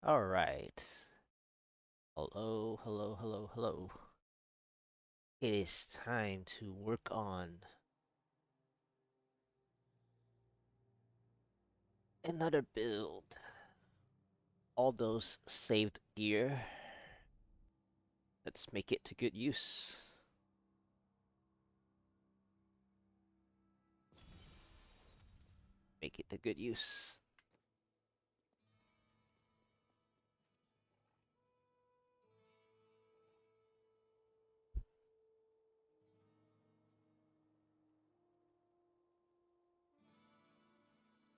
All right. Hello, hello, hello, hello. It is time to work on another build. All those saved gear. Let's make it to good use. Make it to good use.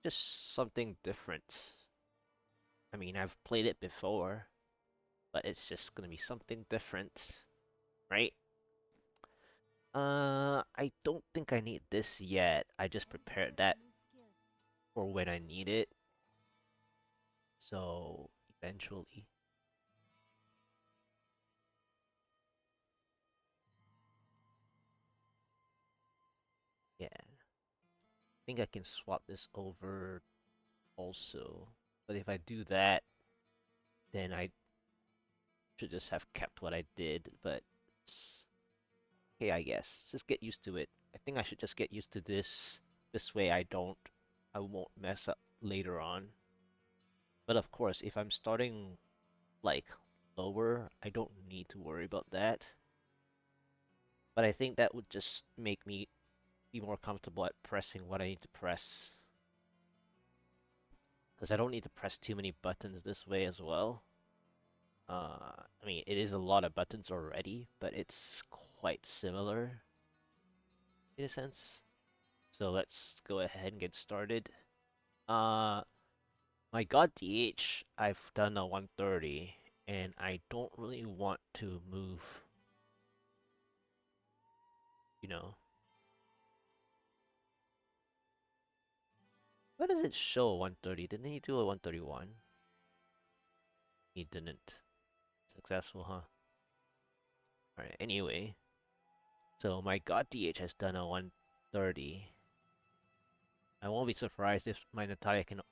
Just something different. I mean, I've played it before, but it's just gonna be something different, right? I don't think I need this yet. I just prepared that for when I need it. So, eventually. Yeah. I think I can swap this over also. But if I do that, then I should just have kept what I did. But it's okay, I guess. Just get used to it. I think I should just get used to this. This way I won't mess up later on. But of course, if I'm starting like lower, I don't need to worry about that. But I think that would just make me be more comfortable at pressing what I need to press. Because I don't need to press too many buttons this way as well. I mean, it is a lot of buttons already, but it's quite similar in a sense. So let's go ahead and get started. Uh, my god DH, I've done a 130, and I don't really want to move, you know. Why does it show 130? Didn't he do a 131? He didn't. Successful, huh? Alright, anyway. So my god DH has done a 130. I won't be surprised if my Natalya can,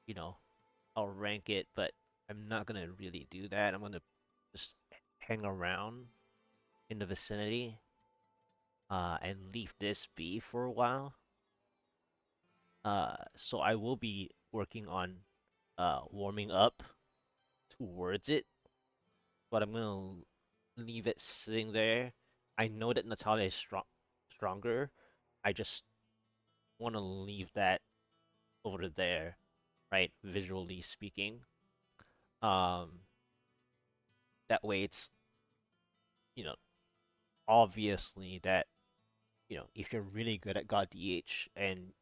you know, I'll rank it, but I'm not gonna really do that. I'm gonna just hang around in the vicinity, and leave this be for a while. So I will be working on warming up towards it, but I'm gonna leave it sitting there. I know that Natalia is stronger. I just want to leave that over there, right? Visually speaking. Um, that way it's, you know, obviously that, if you're really good at God DH and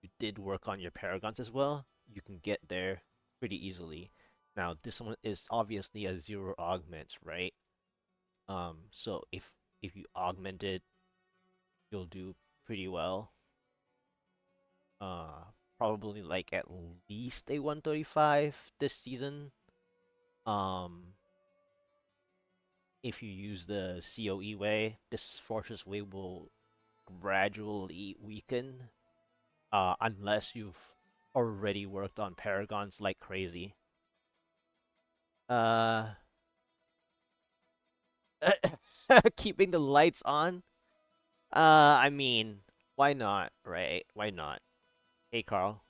you did work on your paragons as well, you can get there pretty easily. Now, this one is obviously a zero augment, right? So if you augment it, you'll do pretty well. Uh, Probably like at least a 135 this season. Um, if you use the COE way, this fortress way will gradually weaken, unless you've already worked on paragons like crazy. Uh, keeping the lights on. I mean, why not, right? Why not? Hey, Carl.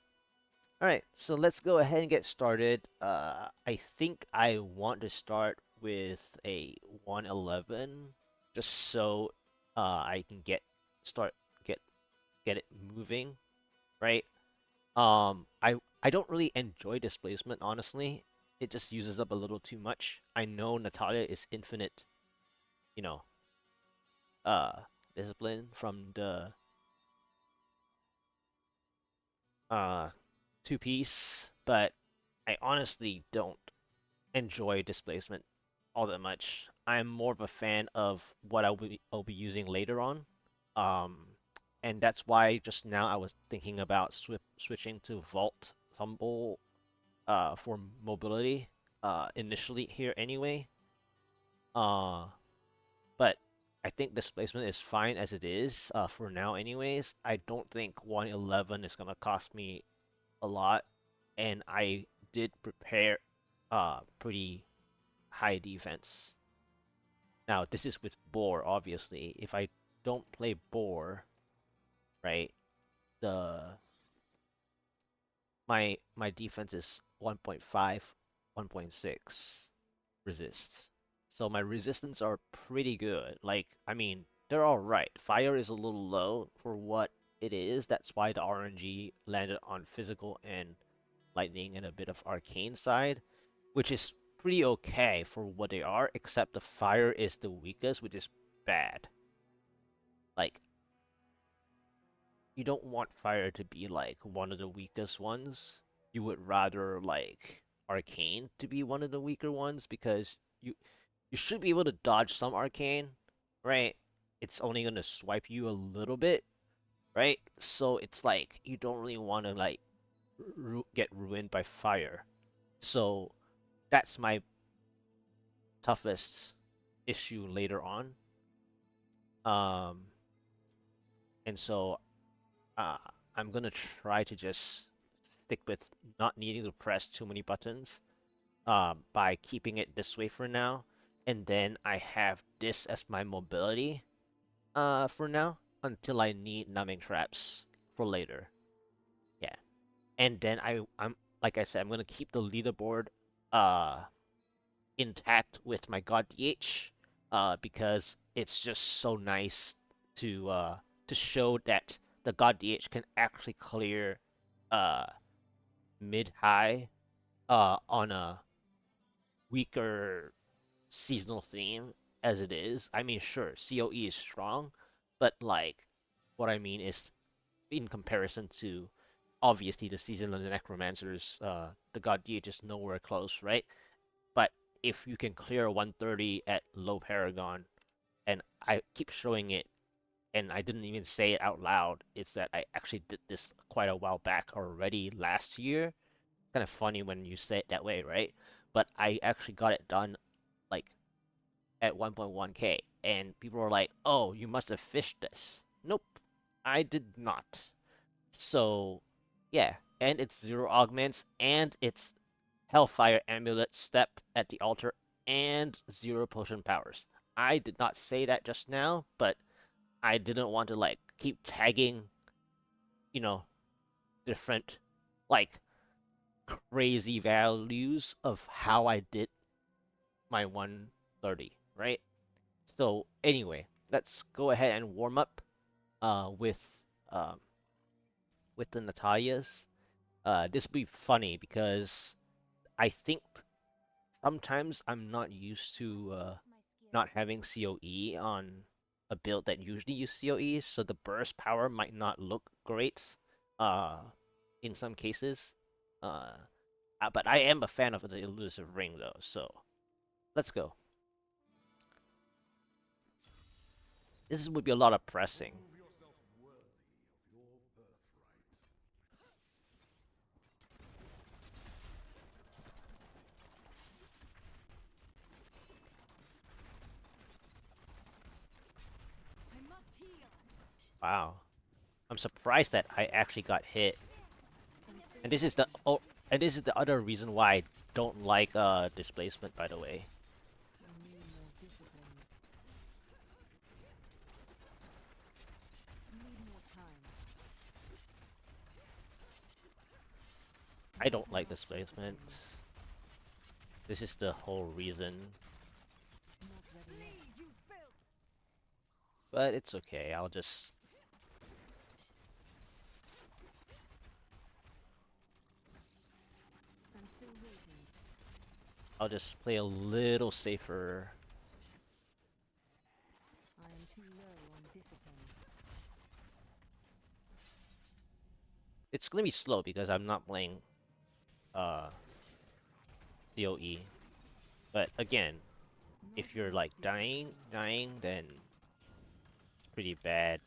All right, so let's go ahead and get started. I think I want to start with a 111, just so I can start get get it moving, right? I don't really enjoy displacement, honestly. It just uses up a little too much. I know Natalia is infinite, you know, uh, discipline from the uh two piece, but I honestly don't enjoy displacement all that much. I'm more of a fan of what I'll be using later on. Um, and that's why just now I was thinking about switching to Vault Tumble for mobility initially here anyway. Uh, but I think displacement is fine as it is for now anyways. I don't think 111 is gonna cost me a lot, and I did prepare. pretty high defense. Now this is with boar, obviously. If I don't play boar, right, the my defense is 1.5, 1.6 resists. So my resistance are pretty good. Like, I mean, they're all right. Fire is a little low for what it is. That's why the RNG landed on physical and lightning and a bit of arcane side, which is pretty okay for what they are, except the fire is the weakest, which is bad. Like, you don't want fire to be like one of the weakest ones. You would rather like arcane to be one of the weaker ones because you should be able to dodge some arcane, right? It's only gonna swipe you a little bit, right? So it's like you don't really want to like get ruined by fire. So that's my toughest issue later on. Um, and so uh, I'm gonna try to just stick with not needing to press too many buttons by keeping it this way for now. And then I have this as my mobility for now until I need numbing traps for later. Yeah. And then I'm like I said, I'm gonna keep the leaderboard uh intact with my God DH because it's just so nice to show that the God DH can actually clear uh mid high on a weaker seasonal theme as it is. I mean, sure, COE is strong, but like what I mean is in comparison to obviously the season of the Necromancers, the God DH is nowhere close, right? But if you can clear 130 at low Paragon, and I keep showing it, and I didn't even say it out loud, it's that I actually did this quite a while back already last year. Kind of funny when you say it that way, right? But I actually got it done like at 1.1k, and people were like, "Oh, you must have fished this." Nope, I did not. So, yeah, and it's zero augments, and it's Hellfire Amulet Step at the altar, and zero potion powers. I did not say that just now, but I didn't want to like keep tagging, you know, different like crazy values of how I did my 130, right? So anyway, let's go ahead and warm up uh with um with the Natalyas. This will be funny because I think sometimes I'm not used to not having COE on a build that usually use COE, so the burst power might not look great uh, in some cases. Uh, but I am a fan of the elusive ring though, so let's go. This would be a lot of pressing. Wow. I'm surprised that I actually got hit. And this is the and this is the other reason why I don't like displacement, by the way. I don't like displacement. This is the whole reason. But it's okay, I'll just play a little safer. It's gonna be slow because I'm not playing uh COE. But again, if you're like dying, then it's pretty bad.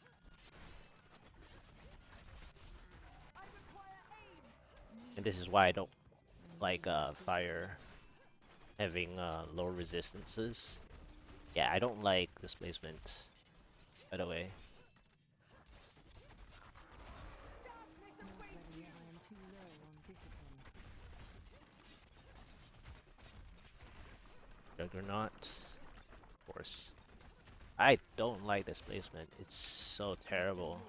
And this is why I don't like fire having low resistances. Yeah, I don't like displacement, by the way. Juggernaut. Of course. I don't like this placement. It's so terrible.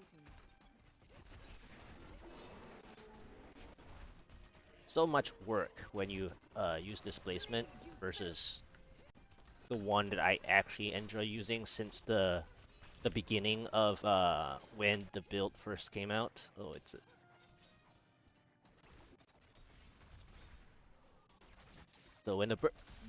So much work when you use displacement versus the one that I actually enjoy using since the beginning of when the build first came out. Oh, it's so when the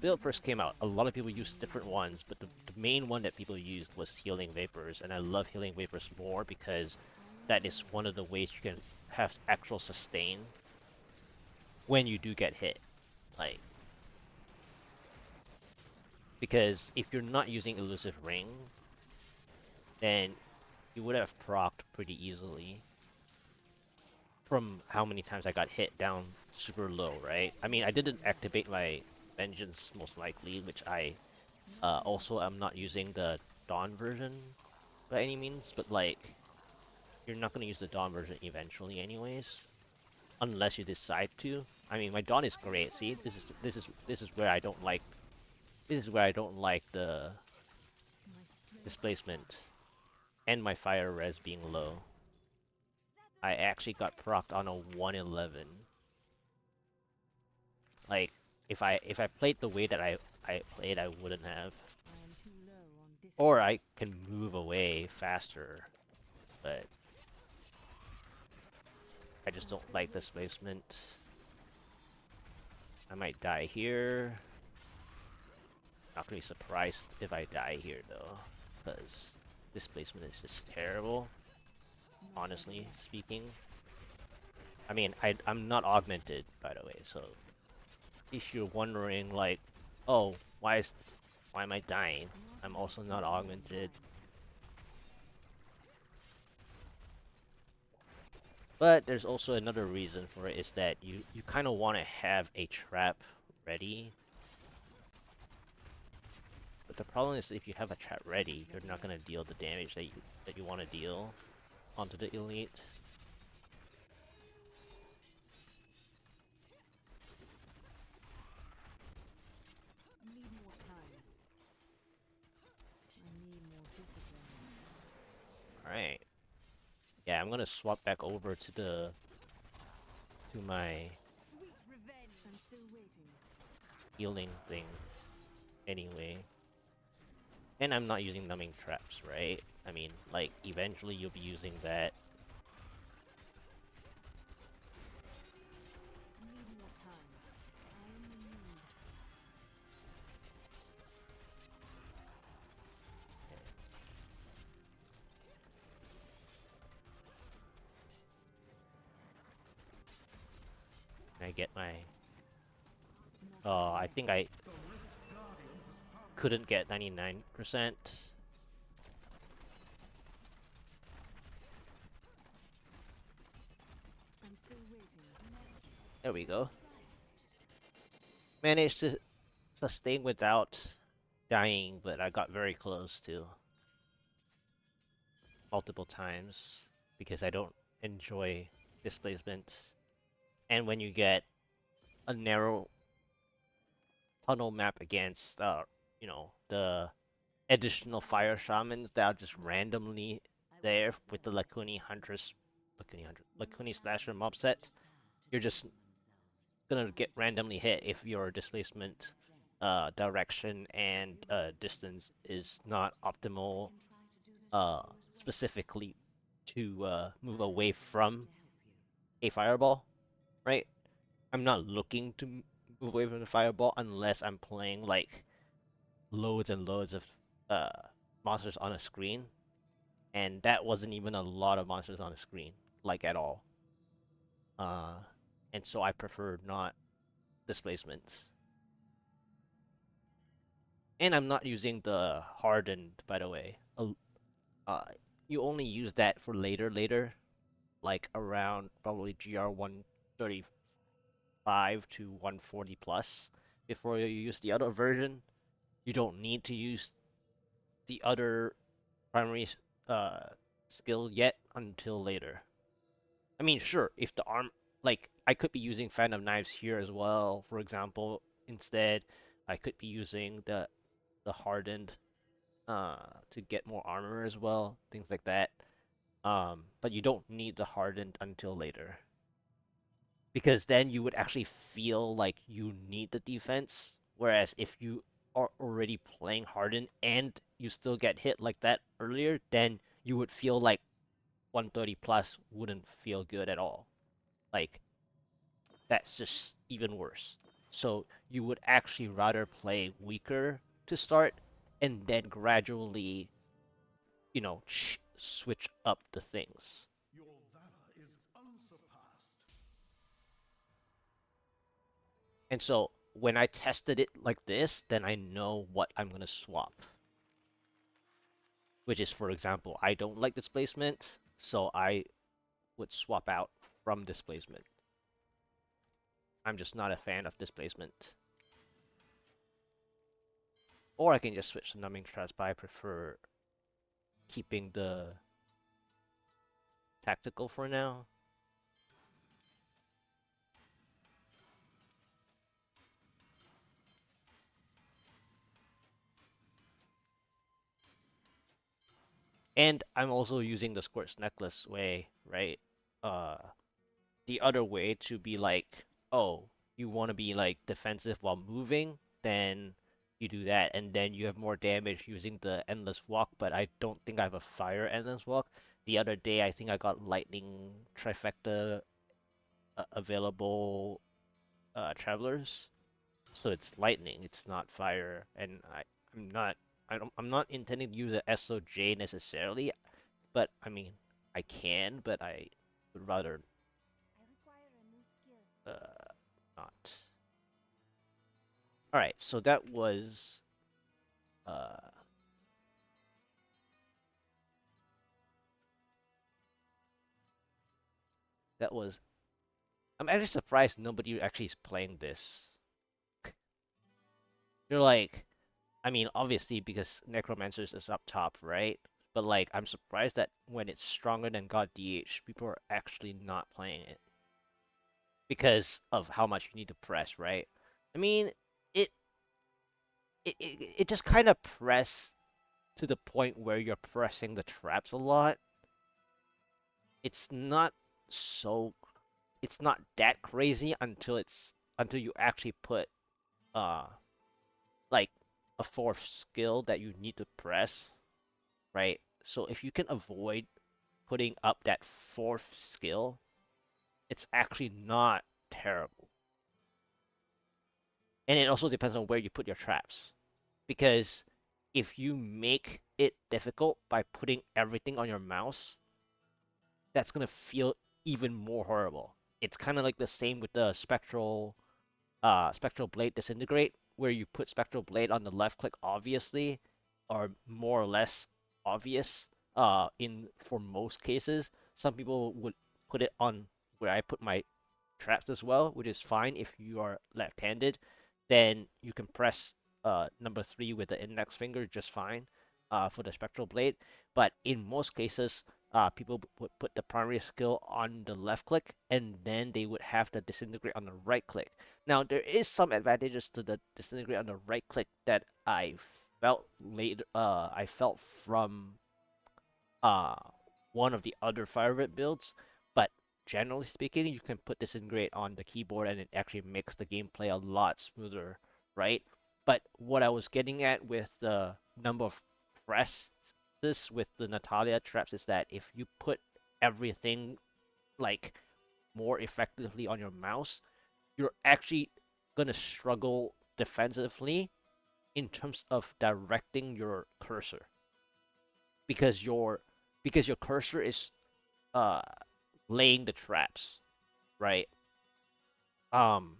build first came out, a lot of people used different ones, but the main one that people used was Healing Vapors, and I love Healing Vapors more because that is one of the ways you can have actual sustain when you do get hit. Like, because if you're not using Elusive Ring, then you would have procced pretty easily from how many times I got hit down super low, right? I mean, I didn't activate my Vengeance most likely, which I also am not using the Dawn version by any means, but like, you're not gonna use the Dawn version eventually anyways, unless you decide to. I mean, my Dawn is great. See, this is where I don't like. This is where I don't like the displacement and my fire res being low. I actually got procced on a 111. Like, if I played the way that I played, I wouldn't have. Or I can move away faster, but I just don't like displacement. I might die here. Not gonna be surprised if I die here though, because displacement is just terrible. Honestly speaking. I mean, I'm not augmented, by the way, so if you're wondering, like, oh, why am I dying? I'm also not augmented. But there's also another reason for it, is that you kind of want to have a trap ready. But the problem is, if you have a trap ready, you're not gonna deal the damage that you want to deal onto the elite. Alright. Yeah, I'm gonna swap back over to my healing thing anyway. And I'm not using numbing traps, right? I mean, like, eventually you'll be using that. I get my... I think I couldn't get 99%. There we go. Managed to sustain without dying, but I got very close to multiple times because I don't enjoy displacement. And when you get a narrow tunnel map against, you know, the additional fire shamans that are just randomly there with the Lakuni Slasher mob set, you're just gonna get randomly hit if your displacement direction and distance is not optimal, specifically to move away from a fireball, right? I'm not looking to move away from the fireball unless I'm playing like loads and loads of uh, monsters on a screen, and that wasn't even a lot of monsters on the screen, like at all. Uh, and so I prefer not displacements. And I'm not using the hardened, by the way. Uh, you only use that for later, like around probably GR 135 to 140 plus, before you use the other version. You don't need to use the other primary uh, skill yet until later. I mean, sure, if the arm, like, I could be using Phantom Knives here as well, for example, instead, I could be using the hardened to get more armor as well, things like that. But you don't need the hardened until later. Because then you would actually feel like you need the defense. Whereas if you are already playing hardened and you still get hit like that earlier, then you would feel like 130 plus wouldn't feel good at all. Like, that's just even worse. So you would actually rather play weaker to start and then gradually, switch up the things. Your valor is unsurpassed. And so when I tested it like this, then I know what I'm going to swap. Which is, for example, I don't like displacement, so I would swap out from displacement. I'm just not a fan of displacement. Or I can just switch to numbing traps, but I prefer keeping the tactical for now. And I'm also using the Squirt's Necklace way, right? Uh, the other way to be like, oh, you want to be like defensive while moving, then you do that, and then you have more damage using the Endless Walk, but I don't think I have a Fire Endless Walk. The other day, I think I got Lightning Trifecta available Travelers. So it's lightning, it's not fire, and I'm not intending to use an SOJ necessarily, but I mean I can, but I would rather not. All right, so uh that was I'm actually surprised nobody actually is playing this. You're like, I mean, obviously because Necromancers is up top, right? But like, I'm surprised that when it's stronger than God DH, people are actually not playing it because of how much you need to press, right? I mean, it it just kind of press to the point where you're pressing the traps a lot. It's not so it's not that crazy until you actually put uh like a fourth skill that you need to press, right? So if you can avoid putting up that fourth skill, it's actually not terrible. And it also depends on where you put your traps. Because if you make it difficult by putting everything on your mouse, that's gonna feel even more horrible. It's kind of like the same with the spectral blade disintegrate, where you put spectral blade on the left click, obviously, or more or less obvious. In for most cases, some people would put it on where I put my traps as well, which is fine if you are left-handed. Then you can press number 3 with the index finger just fine for the spectral blade. But in most cases, people would put the primary skill on the left click, and then they would have the disintegrate on the right click. Now there is some advantages to the disintegrate on the right click that I felt from uh one of the other Fire Red builds, but generally speaking, you can put disintegrate on the keyboard and it actually makes the gameplay a lot smoother, right? But what I was getting at with the number of presses with the Natalya traps is that if you put everything like more effectively on your mouse, you're actually gonna struggle defensively in terms of directing your cursor because your cursor is uh laying the traps, right? Um,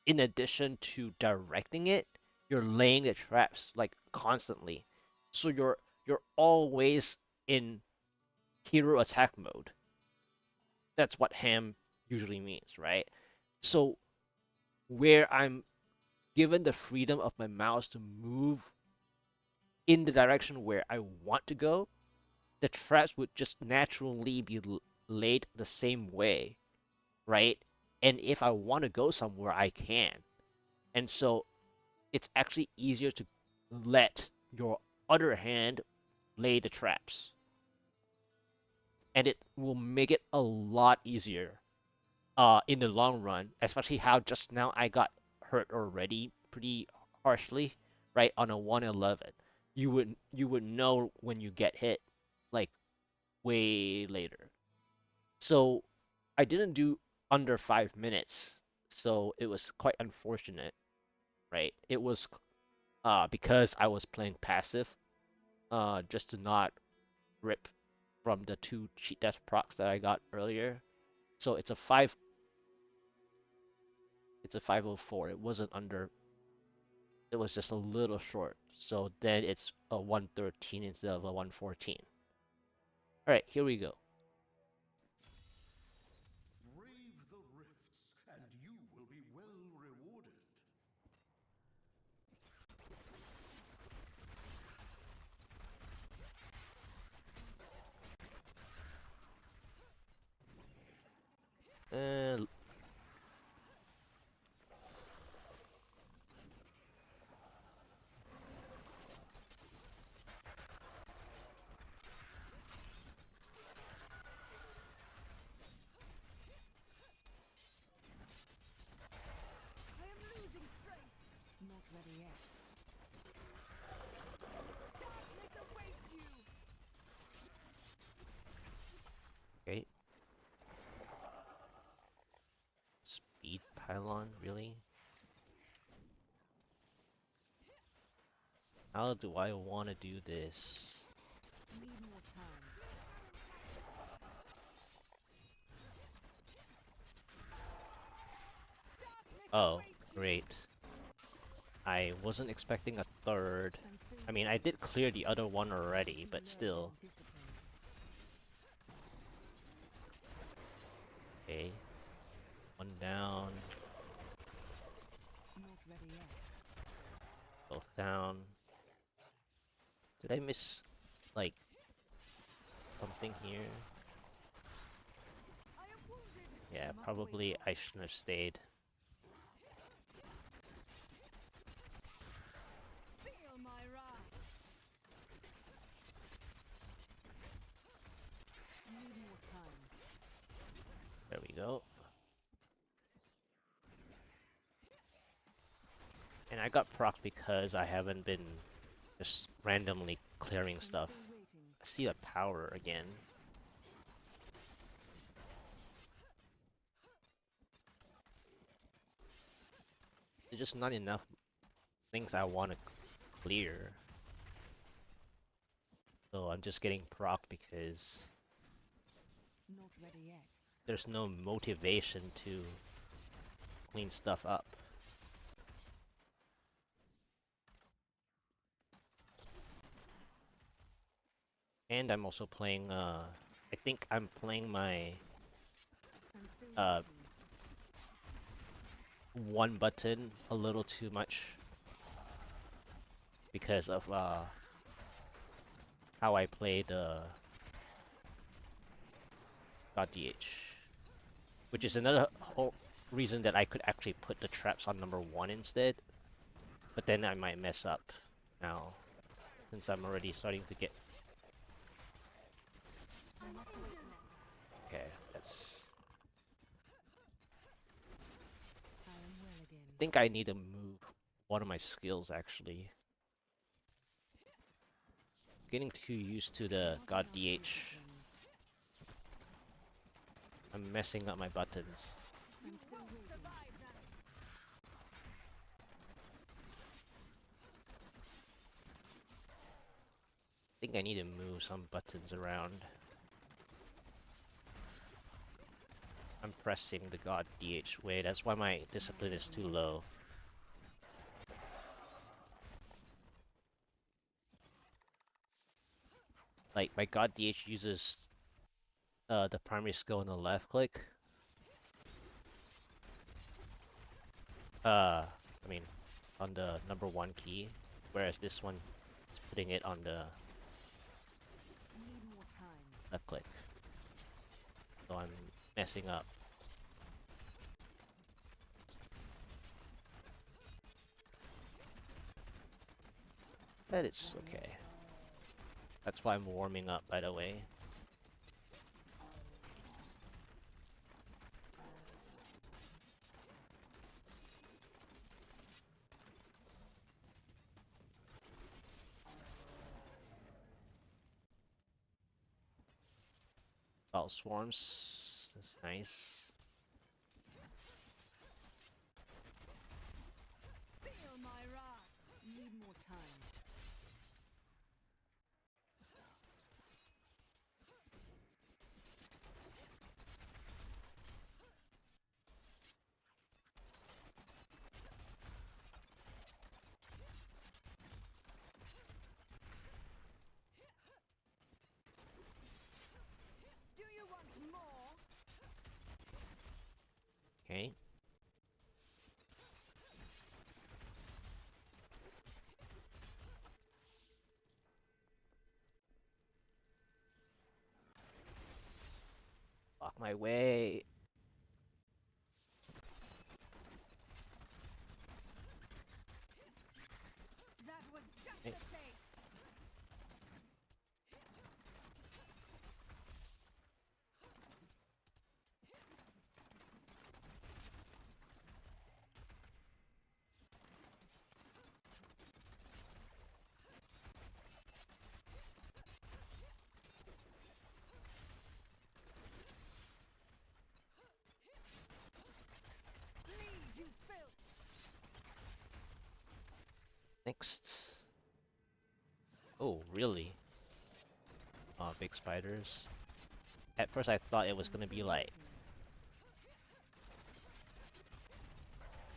in addition to directing it, you're laying the traps like constantly. So you're always in hero attack mode. That's what ham usually means, right? So where I'm given the freedom of my mouse to move in the direction where I want to go, the traps would just naturally be laid the same way, right? And if I want to go somewhere, I can. And so it's actually easier to let your other hand lay the traps. And it will make it a lot easier in the long run, especially how just now I got hurt already pretty harshly, right? On a 111. You would know when you get hit like way later. So I didn't do under 5 minutes, so it was quite unfortunate, right? It was because I was playing passive, just to not rip from the two cheat death procs that I got earlier. So it's a 504. It wasn't under, it was just a little short. So then it's a 113 instead of a 114. All right, here we go. Brave the rifts, and you will be well rewarded. Uh, I am losing strength. Not ready yet. Darkness awaits you. okay. Speed pylon, really? How do I want to do this? Need more time. Darkness Oh, awaits you. great. I wasn't expecting a third. I'm still I mean, I did clear the other one already, but still. discipline. Okay. One down, Not ready yet. both down. Did I miss, like, something here? I am wounded. Yeah, Must probably wait. I shouldn't have stayed. Feel my wrath. Need more time. There we go. And I got proc because I haven't been just randomly clearing I'm stuff. still waiting. I see the power again. There's just not enough things I want to clear. So I'm just getting proc because Not ready yet. there's no motivation to clean stuff up. And I'm also playing, I think I'm playing my I'm still uh, waiting. one button a little too much because of how I played .dh, which is another whole reason that I could actually put the traps on number 1 instead, but then I might mess up now since I'm already starting to get. I must wait now. Okay, that's. I am well again. I think I need to move one of my skills actually. Getting too used to the God DH. I'm messing up my buttons. I'm still waiting. Survive that. I think I need to move some buttons around. I'm pressing the God DH way, that's why my discipline is too low. Like, my God DH uses the primary skill on the left click. I mean, on the number 1 key, whereas this one is putting it on the Need more time. left click. So I'm messing up. But it's okay. That's why I'm warming up, by the way. Ball swarms. That's nice. Feel my wrath. Need more time. Do you want more? Okay. Block my way. That was just Hey. a taste. Bleed, you filth. Next. Oh, really? Big spiders. At first I thought it was gonna be like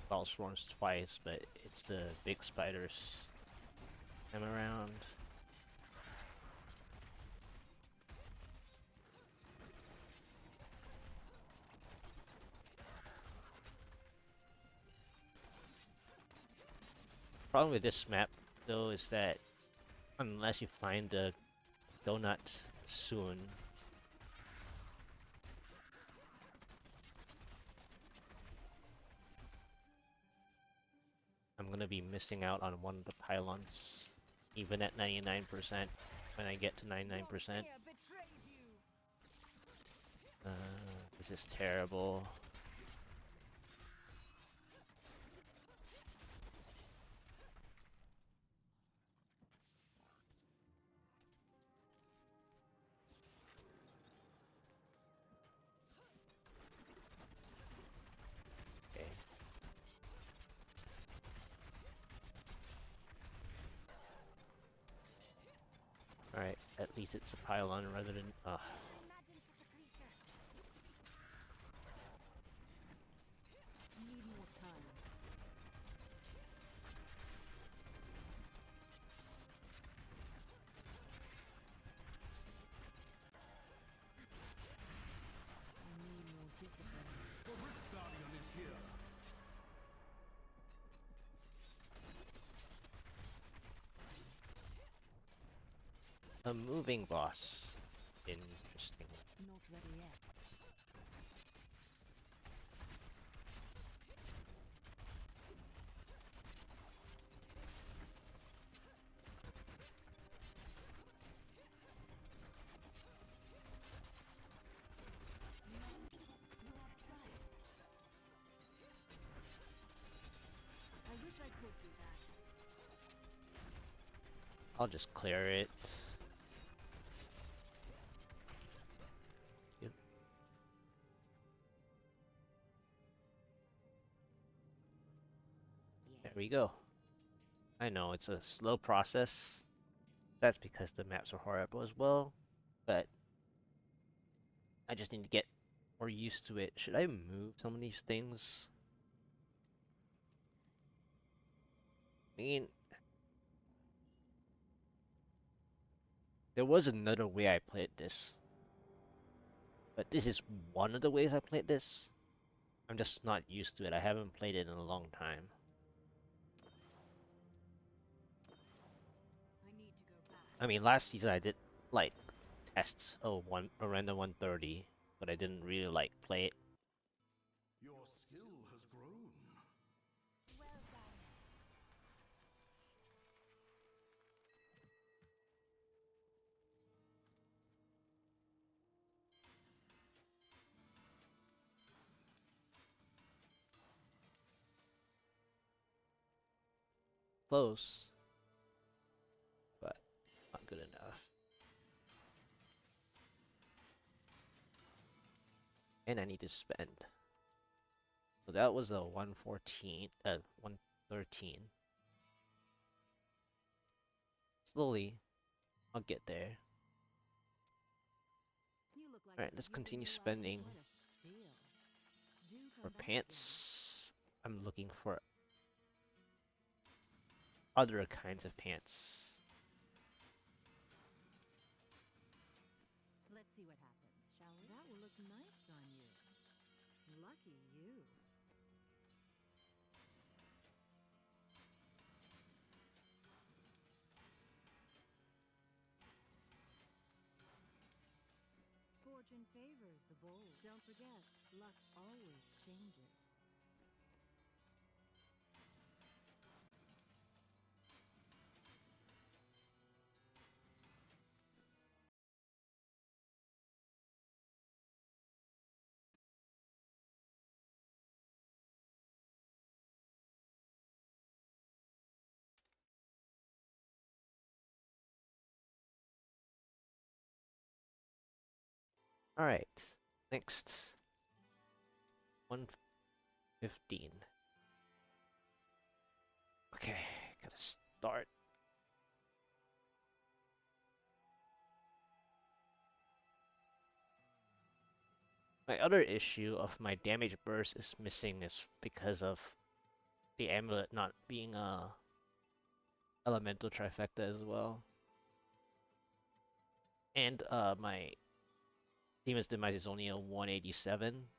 ball swarms twice, but it's the big spiders come around. Problem with this map, though, is that unless you find the donut soon, I'm gonna be missing out on one of the pylons, even at 99%. When I get to 99%, Your fear betrays you. this is terrible. Okay. Alright, at least it's a pylon rather than... Imagine such a creature. Need more time. I need more discipline. The Rift Guardian is here. a moving boss. Interesting. Not ready yet. I wish I could do that. I'll just clear it. Yep. There we go. I know it's a slow process. That's because the maps are horrible as well, but I just need to get more used to it. Should I move some of these things? I mean, there was another way I played this, but this is one of the ways I played this. I'm just not used to it. I haven't played it in a long time. I need to go back. I mean, last season I did like tests of a random 130, but I didn't really like play it. Your skill has grown. Well done. close, but not good enough. And I need to spend. So that was a 114, 113. Slowly, I'll get there. You look like Alright, you let's really continue like spending. what a steal. Do For come back again. pants, I'm looking for other kinds of pants. Let's see what happens, shall we? That will look nice on you. Lucky you. Fortune favors the bold. Don't forget, luck always changes. Alright, next. 115. Okay, gotta start. My other issue of my damage burst is missing is because of the amulet not being a elemental trifecta as well. And my Demon's Demise is only a 187.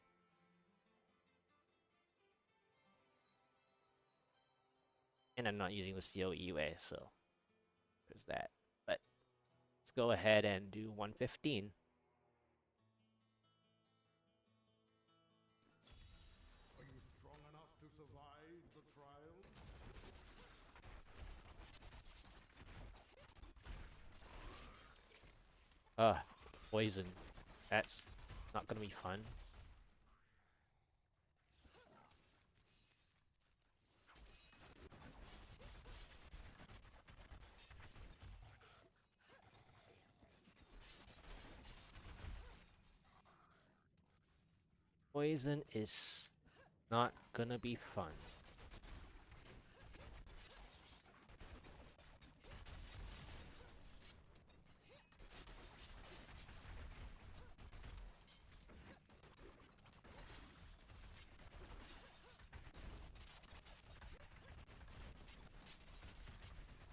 And I'm not using the COE way, so there's that. But let's go ahead and do 115. Are you strong enough to survive the trials? Poison. That's not gonna be fun. Poison is not gonna be fun.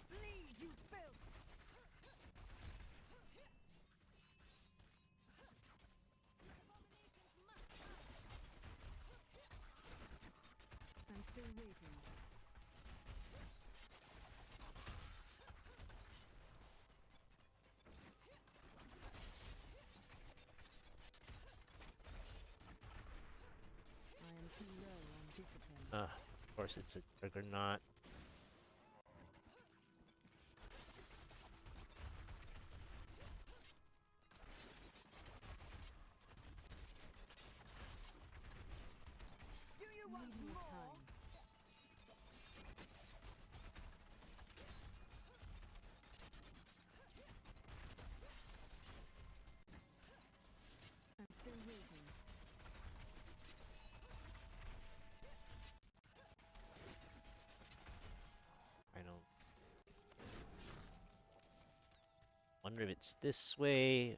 Bleed, you filth! I'm still waiting. I am too low on discipline. Of course it's a Juggernaut. Do you want Need more more? time. I'm still waiting. I don't wonder if it's this way.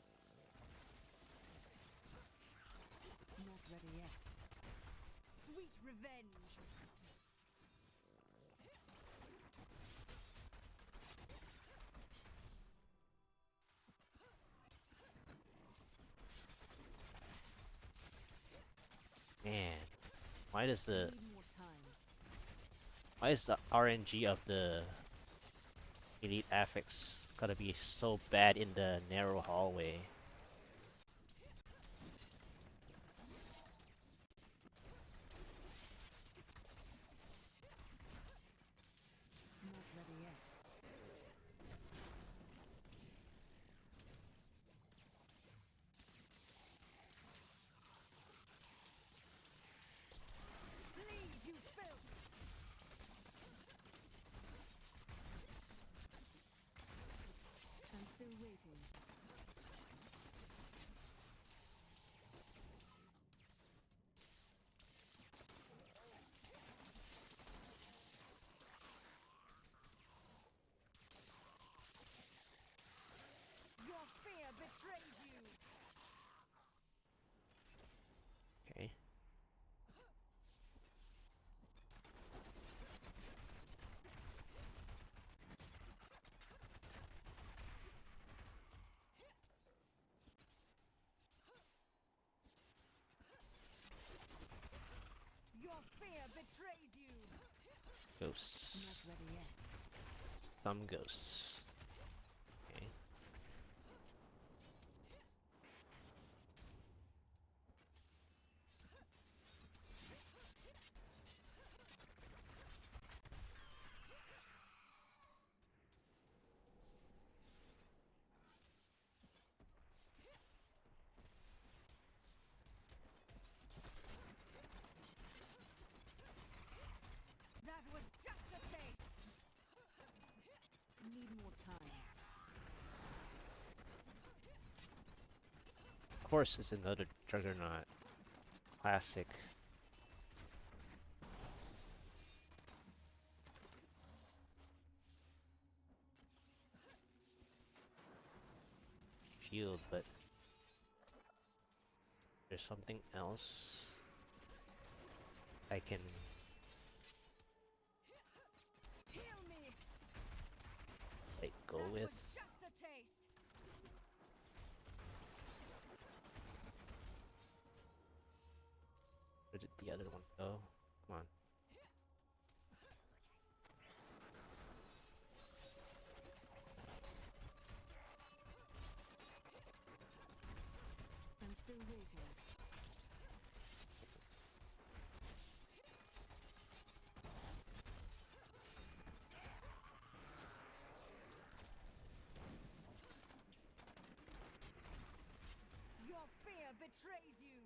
Not ready yet. Sweet revenge! Man, why does the Need more time. why is the RNG of the Elite Affix gotta be so bad in the narrow hallway? Not ready yet. Bleed, you filth! Ghosts. Not ready yet. Some ghosts. Okay. That was just a taste. Need more time. Of course, it's another Juggernaut. Classic. Shield, but there's something else I can Heal me. like go That with. was just a taste. Where did the other one go? Come on. I'm still waiting. Your fear betrays you.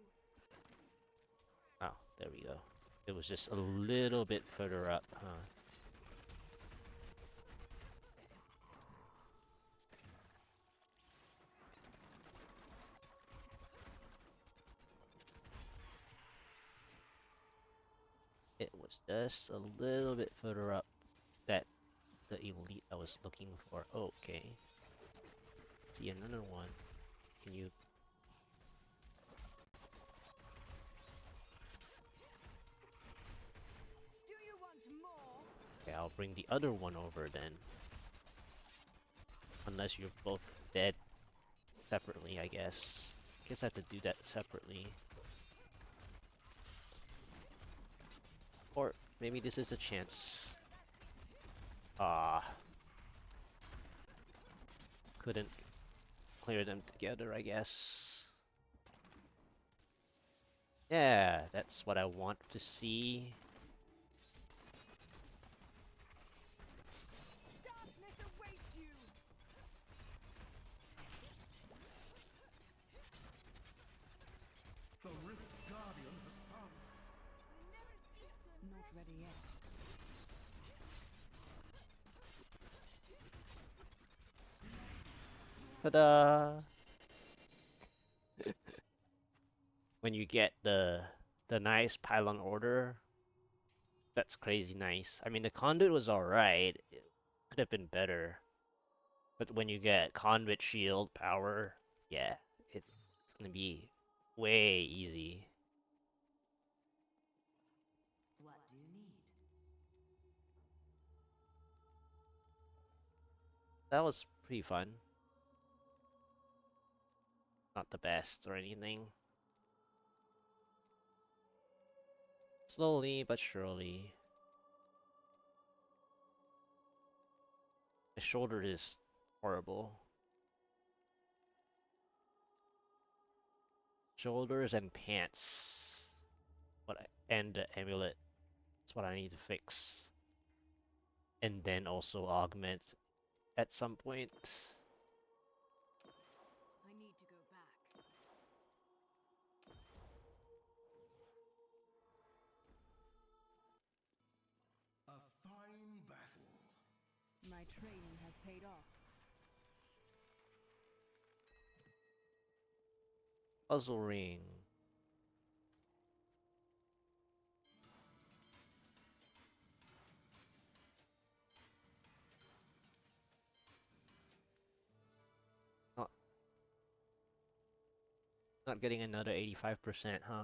Oh, there we go. It was just a little bit further up, huh? It was just a little bit further up that the elite I was looking for. Okay. See another one. Can you... Do you want more? Okay, I'll bring the other one over then. Unless you're both dead separately, I guess. Guess I have to do that separately. Or maybe this is a chance. Ah. Couldn't clear them together, I guess. Yeah, that's what I want to see. Darkness awaits you. The Rift Guardian has found. Not ready yet. Ta-da! When you get the nice pylon order, that's crazy nice. I mean, the conduit was alright. It could have been better. But when you get conduit shield power, yeah, it's gonna be way easy. What do you need? That was pretty fun. Not the best or anything. Slowly but surely. The shoulder is horrible. Shoulders and pants. And the amulet. That's what I need to fix. And then also augment at some point. I need to go back. A fine battle. My training has paid off. Puzzle ring. Not, not getting another 85%, huh?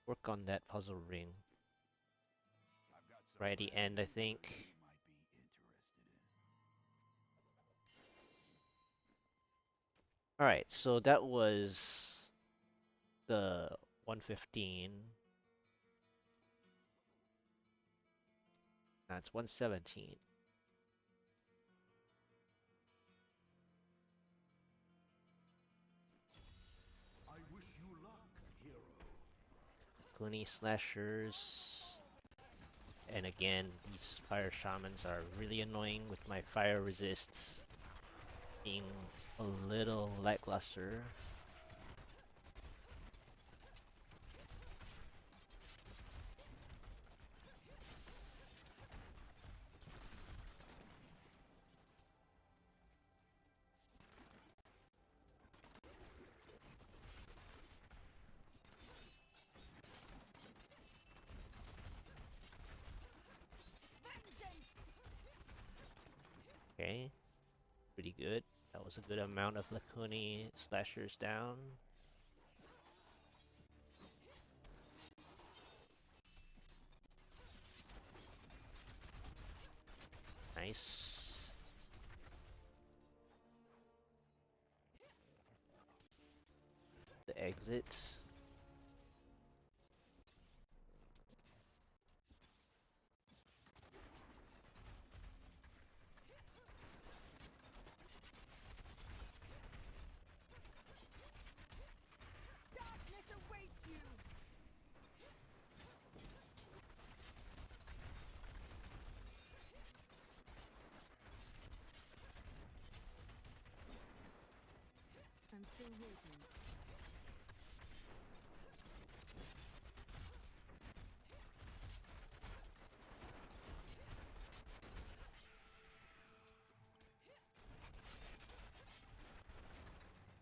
Work on that puzzle ring. Right at the end, I think. Alright, so that was the 115. That's 117. I wish you luck, hero. Kuni slashers. And again, these fire shamans are really annoying with my fire resists being a little lackluster. Okay, pretty good. That was a good amount of Lakuni slashers down. Nice. The exit. Darkness awaits you. I'm still waiting.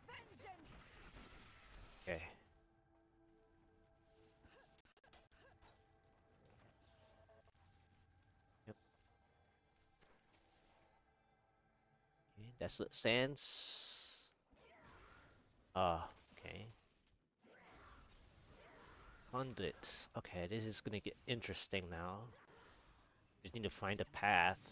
Vengeance. Okay. Yep. Okay, Desolate Sands. Ah, okay. Conduit. Okay, this is gonna get interesting now. Just need to find a path.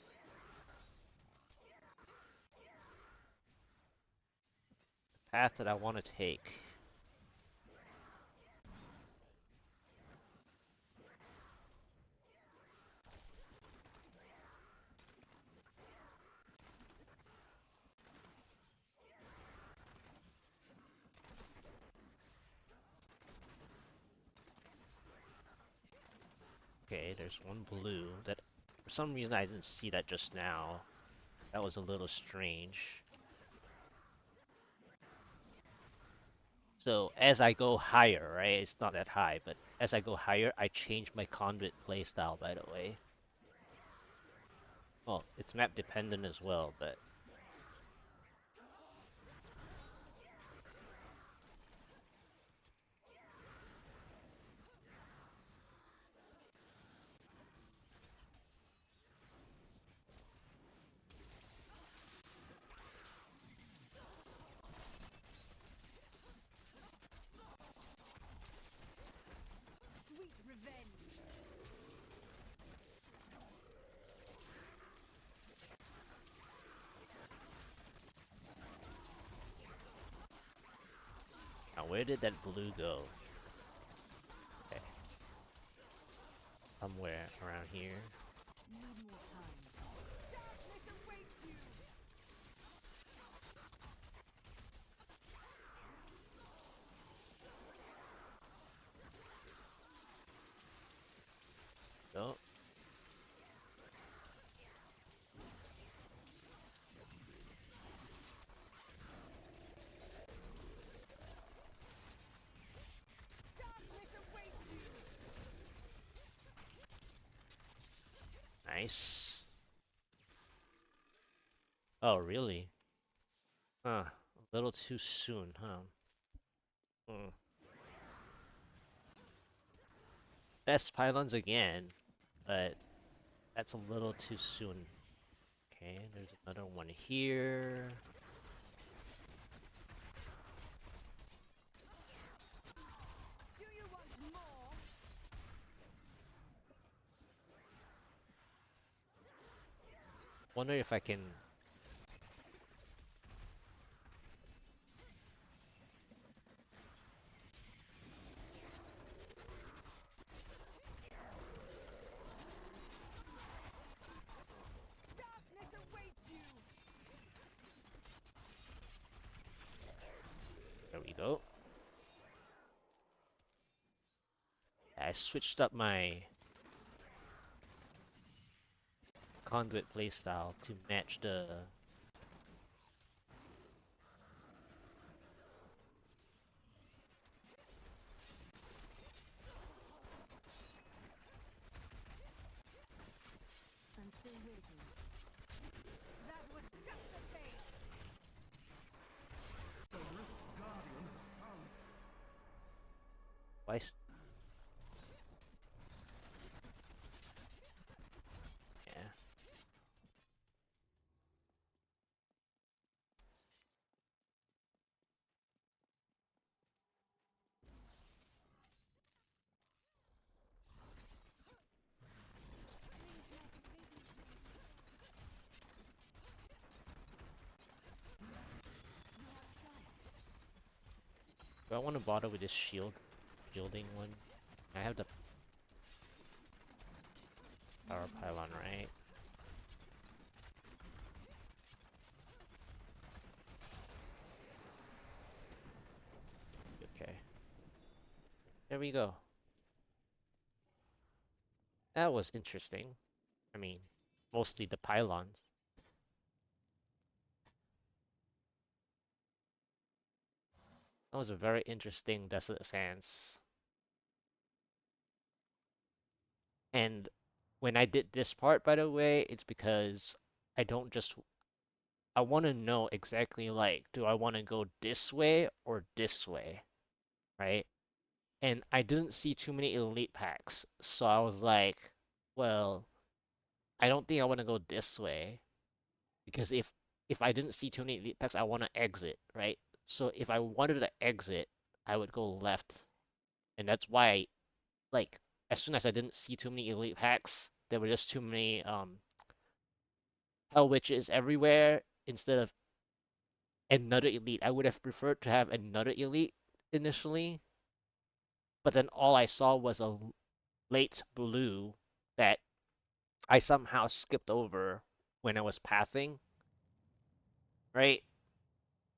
The path that I want to take. Okay, there's one blue that for some reason I didn't see that just now. That was a little strange. So as I go higher, right? It's not that high, but as I go higher, I change my conduit playstyle, by the way. Well, it's map dependent as well, but Sweet revenge. now where did that blue go? Okay. Somewhere around here. Need more time. Darkness awaits you. Oh, Darkness awaits you. nice. Oh, really? Huh. A little too soon, huh? Hmm. Best pylons again, but that's a little too soon. Okay, there's another one here. Do you want more? Wonder if I can. I switched up my conduit playstyle to match the I'm still waiting. That was just a taste. The Rift Guardian has found. twice. Yeah. Do I want to bother with this shielding one? I have the power pylon, right? Okay. There we go. That was interesting. I mean, mostly the pylons. That was a very interesting Desolate Sands. And when I did this part, by the way, it's because I don't just... I want to know exactly, like, do I want to go this way or this way, right? And I didn't see too many elite packs, so I was like, well, I don't think I want to go this way, because if I didn't see too many elite packs, I want to exit, right? So if I wanted to exit, I would go left, and that's why, like, as soon as I didn't see too many elite packs, there were just too many Hell Witches everywhere instead of another elite. I would have preferred to have another elite initially, but then all I saw was a late blue that I somehow skipped over when I was pathing, right?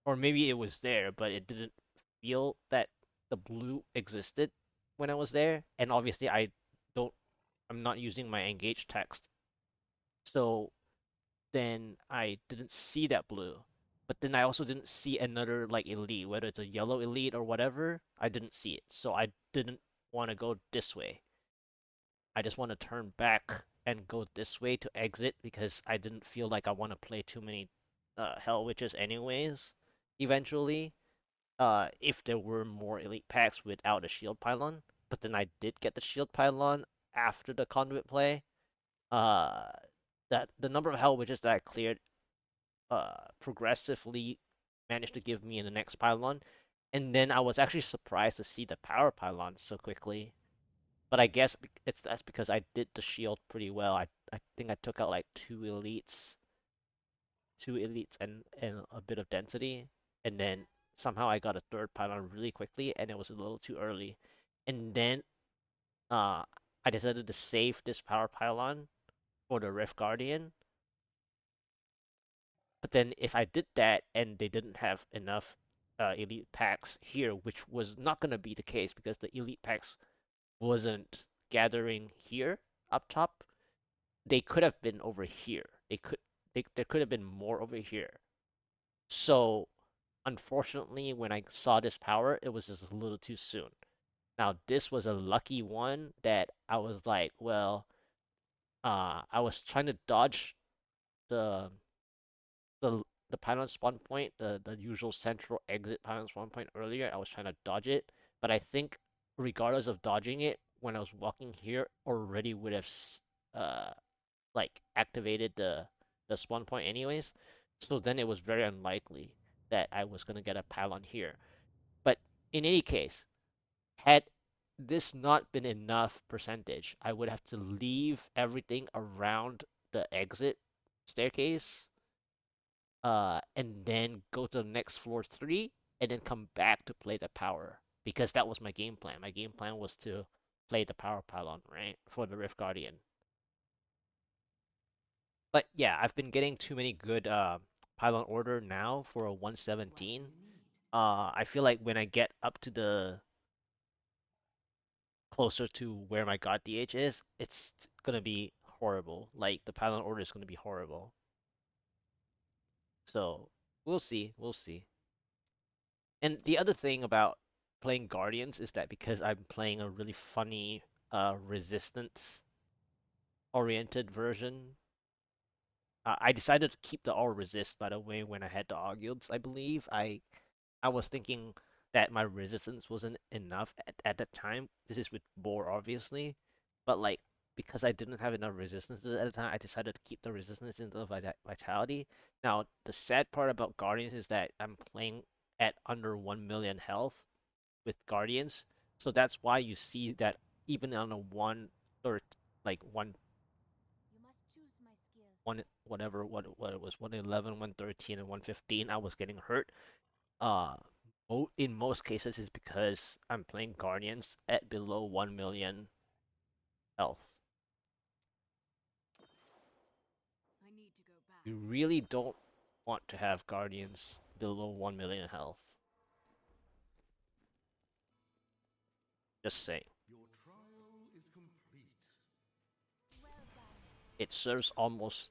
Or maybe it was there, but it didn't feel that the blue existed when I was there. And obviously, don't, I'm not using my engage text, so then I didn't see that blue. But then I also didn't see another like elite, whether it's a yellow elite or whatever. I didn't see it, so I didn't want to go this way. I just want to turn back and go this way to exit because I didn't feel like I want to play too many Hell Witches anyways. Eventually, if there were more elite packs without a shield pylon, but then I did get the shield pylon after the conduit play. Uh, that the number of Hell Witches that I cleared progressively managed to give me in the next pylon, and then I was actually surprised to see the power pylon so quickly. But I guess that's because I did the shield pretty well. I think I took out like two elites and a bit of density, and then somehow I got a third pylon really quickly, and it was a little too early. And then uh I decided to save this power pylon for the Rift Guardian. But then if I did that and they didn't have enough elite packs here, which was not gonna be the case because the elite packs wasn't gathering here up top, they could have been over here. There could have been more over here. So unfortunately, when I saw this power, it was just a little too soon. Now this was a lucky one that I was like, well, I was trying to dodge the the the pylon spawn point, the usual central exit pylon spawn point earlier. I was trying to dodge it, but I think regardless of dodging it, when I was walking here, already would have uh like activated the spawn point anyways. So then it was very unlikely that I was gonna get a pylon here. But in any case, had this not been enough percentage, I would have to leave everything around the exit staircase, and then go to the next floor 3, and then come back to play the power. Because that was my game plan. My game plan was to play the power pylon, right? For the Rift Guardian. But yeah, I've been getting too many good pylon order now for a 117. I feel like when I get up to the closer to where my god DH is, it's gonna be horrible. Like the Paladin Order is gonna be horrible. So we'll see, we'll see. And the other thing about playing Guardians is that because I'm playing a really funny resistance oriented version, I decided to keep the all resist, by the way, when I had the Augments, I believe. I was thinking that my resistance wasn't enough at that time. This is with Boar, obviously. But like because I didn't have enough resistances at the time, I decided to keep the resistance into the vitality. Now, the sad part about Guardians is that I'm playing at under 1 million health with Guardians. So that's why you see that even on a one or like one You must choose my skill. one whatever what it was 111, 113, and 115, I was getting hurt. In most cases is because I'm playing Guardians at below 1 million health. I need to go back. You really don't want to have Guardians below 1 million health. Just saying. Your trial is complete. Well done. It serves almost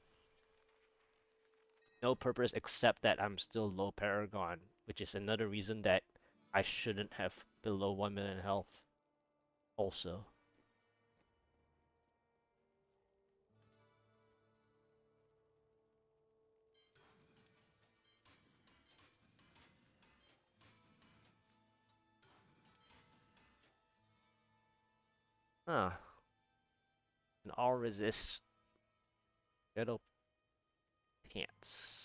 no purpose except that I'm still low Paragon, which is another reason that I shouldn't have below 1 million health also. Huh. And all resist Shadow Pants.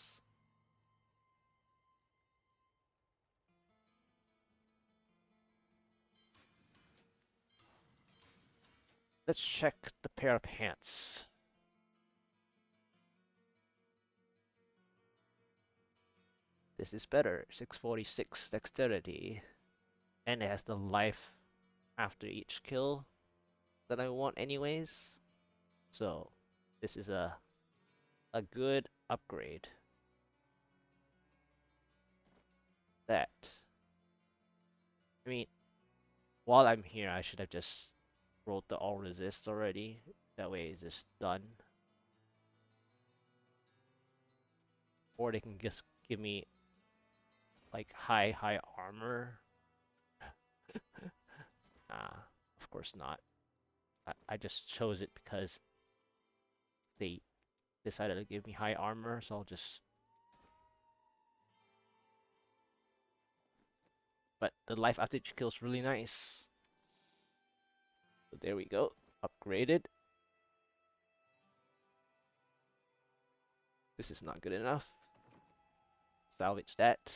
Let's check the pair of pants. This is better. 646 dexterity. And it has the life after each kill that I want anyways. So this is a good upgrade. That. I mean, while I'm here, I should have just rolled the all resist already. That way it's just done. Or they can just give me like high armor. Of course not. I just chose it because they decided to give me high armor, so I'll just... But the life after each kill is really nice. So there we go. Upgraded. This is not good enough. Salvage that.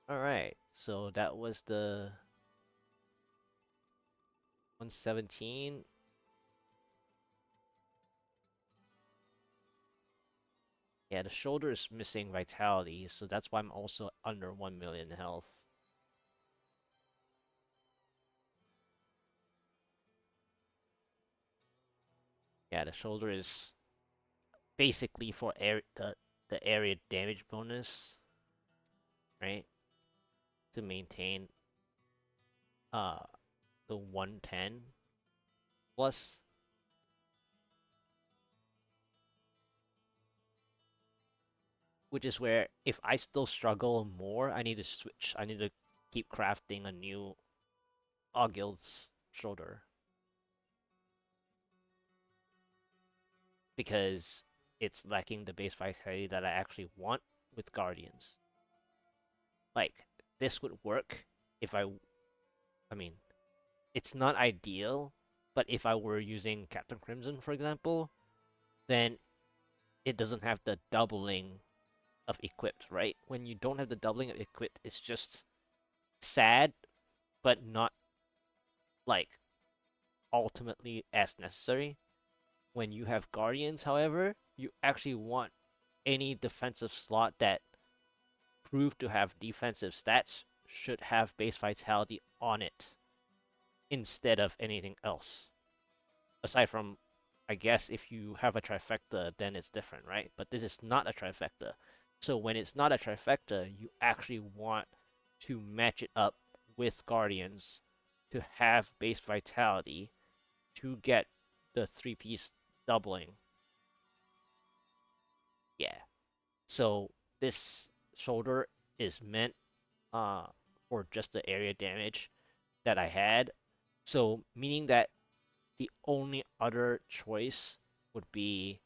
Alright, so that was the 117. Yeah, the shoulder is missing vitality, so that's why I'm also under 1 million health. Yeah, the shoulder is basically for the area damage bonus, right? To maintain the 110 plus. Which is where if I still struggle more, I need to switch. I need to keep crafting a new Augil's shoulder. Because it's lacking the base vitality that I actually want with Guardians. Like, this would work if I mean, it's not ideal, but if I were using Captain Crimson, for example, then it doesn't have the doubling of equipped, right? When you don't have the doubling of equipped, it's just sad, but not like ultimately as necessary. When you have Guardians, however, you actually want any defensive slot that proved to have defensive stats should have base vitality on it instead of anything else. Aside from, I guess, if you have a trifecta, then it's different, right? But this is not a trifecta. So when it's not a trifecta, you actually want to match it up with Guardians to have base vitality to get the 3-piece doubling. Yeah. So this shoulder is meant for just the area damage that I had. So meaning that the only other choice would be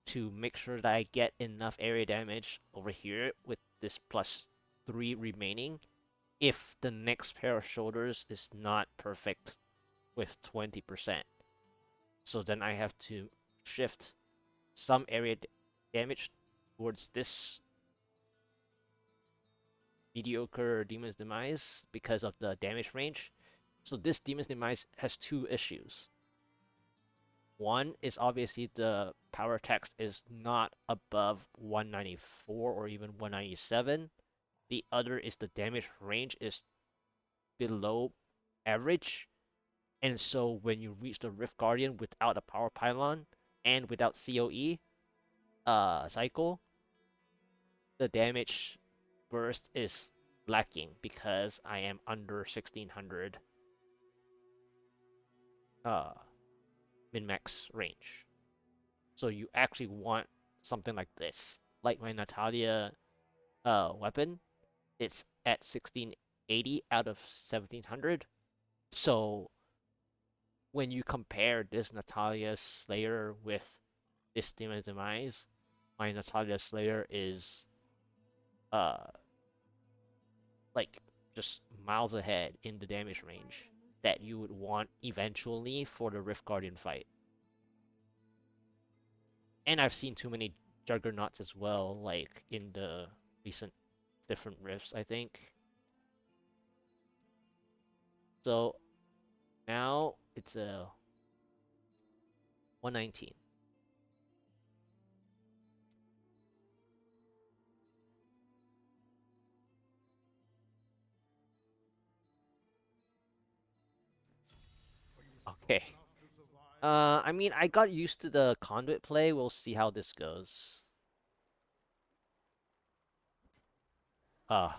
to make sure that I get enough area damage over here with this +3 remaining if the next pair of shoulders is not perfect with 20%. So then I have to shift some area damage towards this mediocre Demon's Demise because of the damage range. So this Demon's Demise has two issues. One is obviously the power text is not above 194 or even 197. The other is the damage range is below average. And so when you reach the Rift Guardian without a power pylon and without COE cycle, the damage burst is lacking because I am under 1600 min-max range. So you actually want something like this. Like my Natalya weapon, it's at 1680 out of 1700. So when you compare this Natalya Slayer with this Demon's Demise, my Natalya Slayer is uh like just miles ahead in the damage range that you would want eventually for the Rift Guardian fight. And I've seen too many Juggernauts as well, like in the recent different rifts, I think. So now it's a 119. Okay. I mean, I got used to the conduit play. We'll see how this goes. Hell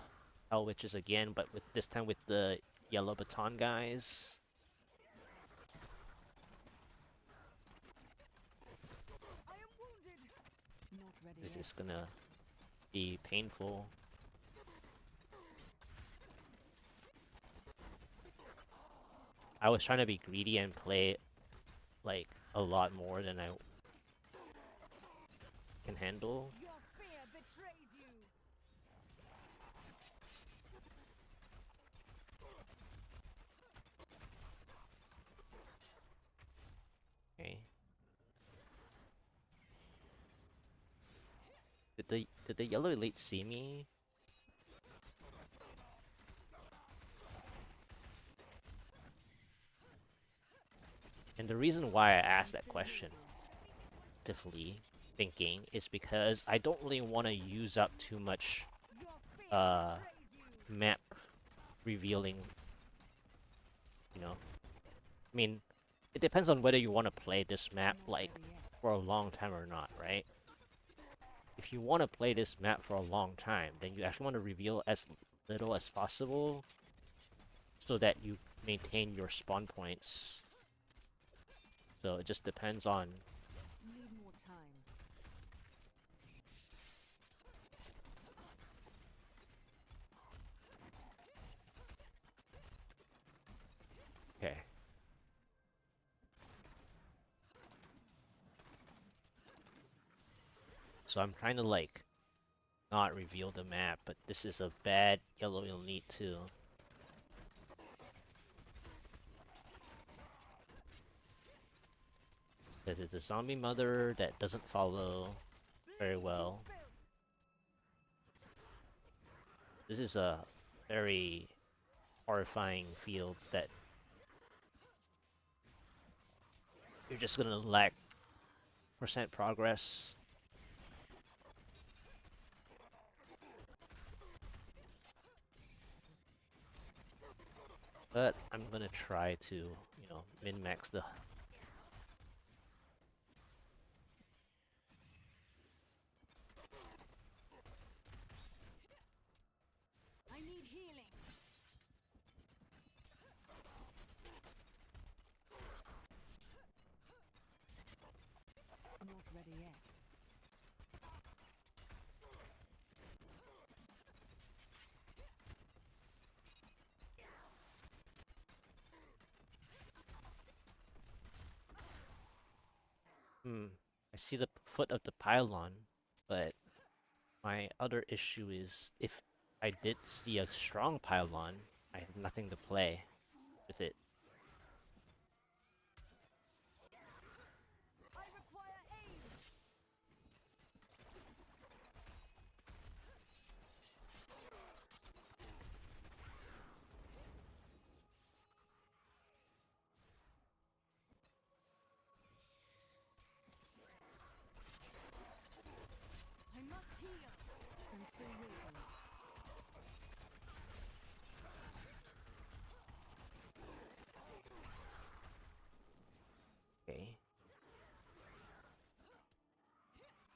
Witches again, but with this time with the yellow baton guys. I am wounded. Not ready This yet. is gonna be painful. I was trying to be greedy and play like a lot more than I can handle. Your fear betrays you. Okay. Did the yellow elite see me? And the reason why I asked that question, actively thinking, is because I don't really want to use up too much Your fear betrays you. map revealing, you know. I mean, it depends on whether you want to play this map Not like ready yet. for a long time or not, right? If you want to play this map for a long time, then you actually want to reveal as little as possible so that you maintain your spawn points. So it just depends on. Need more time. Okay. So I'm trying to like not reveal the map, but this is a bad yellow elite too. Because it's a zombie mother that doesn't follow very well. This is a very horrifying fields that you're just gonna lack percent progress. But I'm gonna try to, you know, min-max the. I need healing. I see the foot of the pylon, but my other issue is if I did see a strong pylon, I have nothing to play with it. I require aid. I must heal. I'm still waiting. Okay.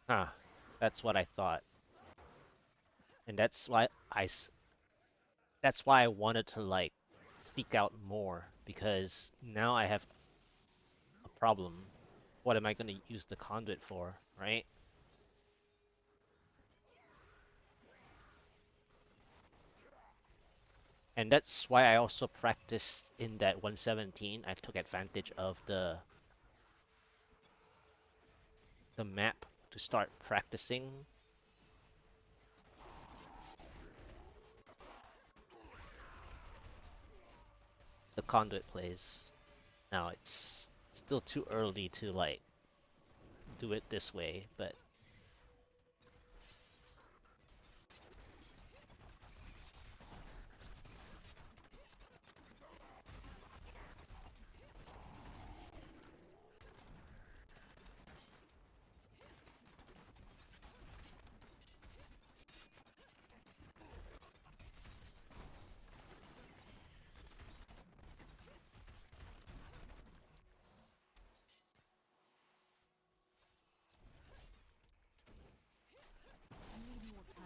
Huh. That's what I thought. And that's why I wanted to like seek out more, because now I have a problem. What am I gonna use the conduit for, right? And that's why I also practiced in that 117. I took advantage of the map to start practicing the conduit plays. Now it's still too early to like do it this way, but I need more time.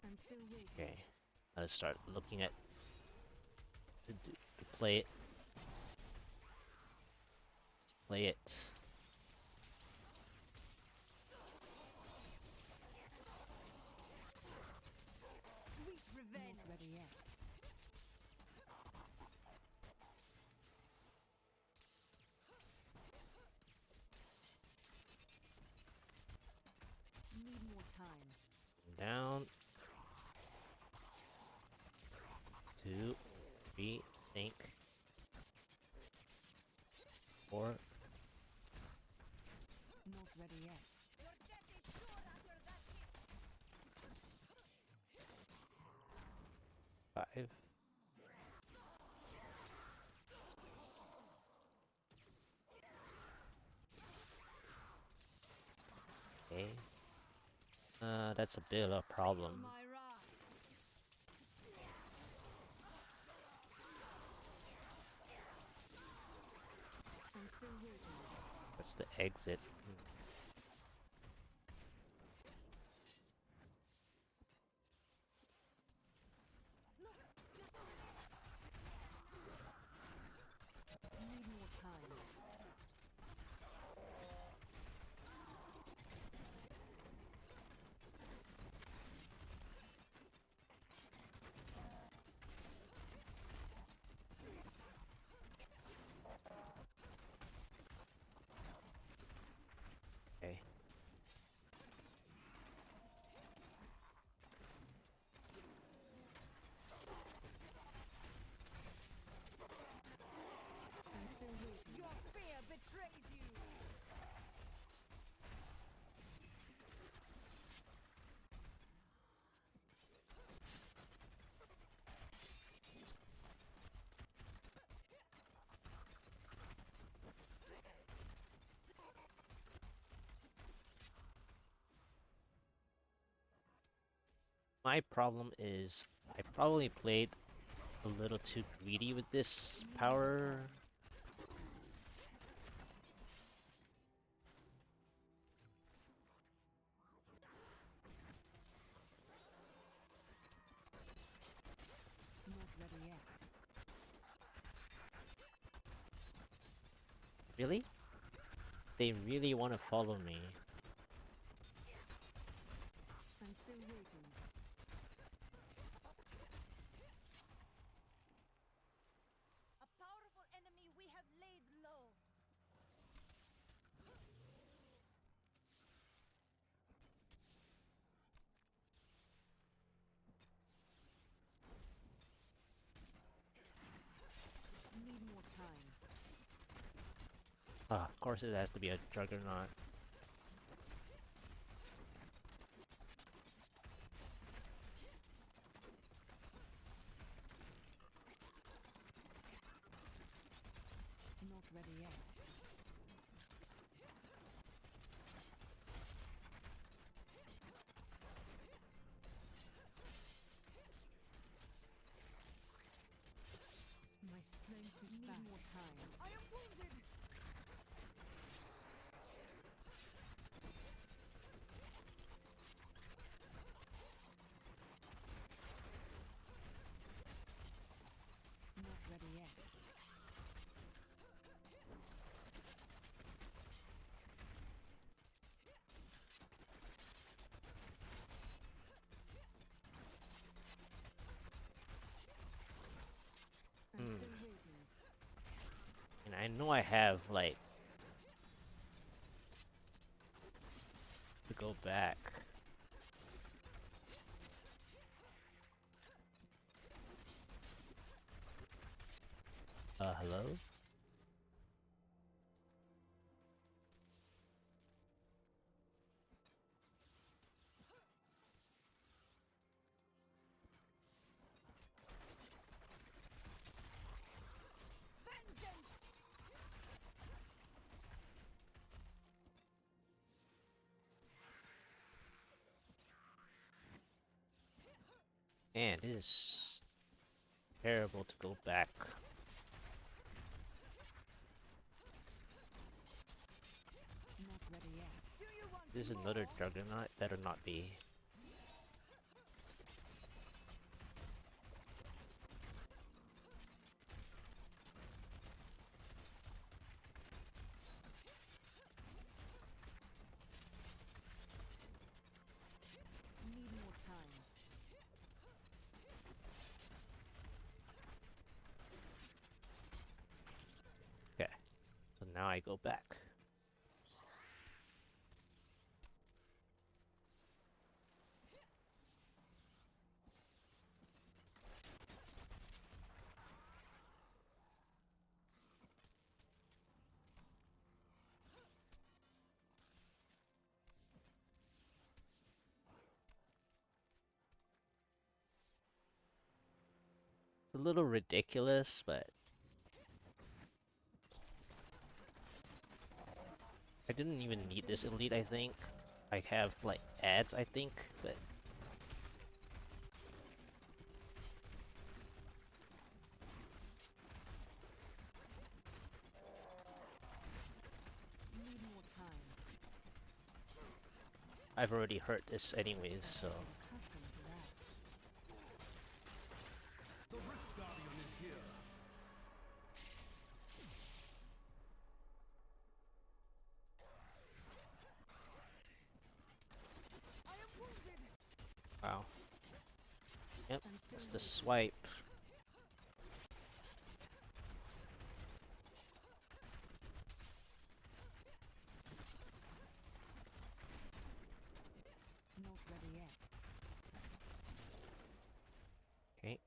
I'm still waiting. okay. I'll start looking at to play it. Play it. Sweet revenge. Not ready yet. Need more time. Down. 2, 3, think. 4. Not ready yet. Your death is sure after that hit. 5. Okay. That's a bit of a problem. My wrath. I'm still waiting. That's the exit. Need more time. Okay. I'm still waiting. Your fear betrays you. My problem is I probably played a little too greedy with this power. Not ready yet. Really? They really want to follow me. Of course it has to be a juggernaut. Not ready yet. My strength is back. Need more time. I am wounded. Not ready yet. I'm Hmm. still waiting. And I know I have, like, to go back. Hello? Vengeance. Man, it is terrible to go back. Not ready yet. Do you want This is more? another juggernaut. Better not be. Need more time. Okay. So now I go back. It's a little ridiculous, but I didn't even need this elite, I think. I have, like, ads, I think, but Need more time. I've already heard this anyways, so... Accustomed to that. The Rift Guardian is here. I am wounded. Wow. Yep, I'm still that's the waiting. swipe. Not ready yet. Okay.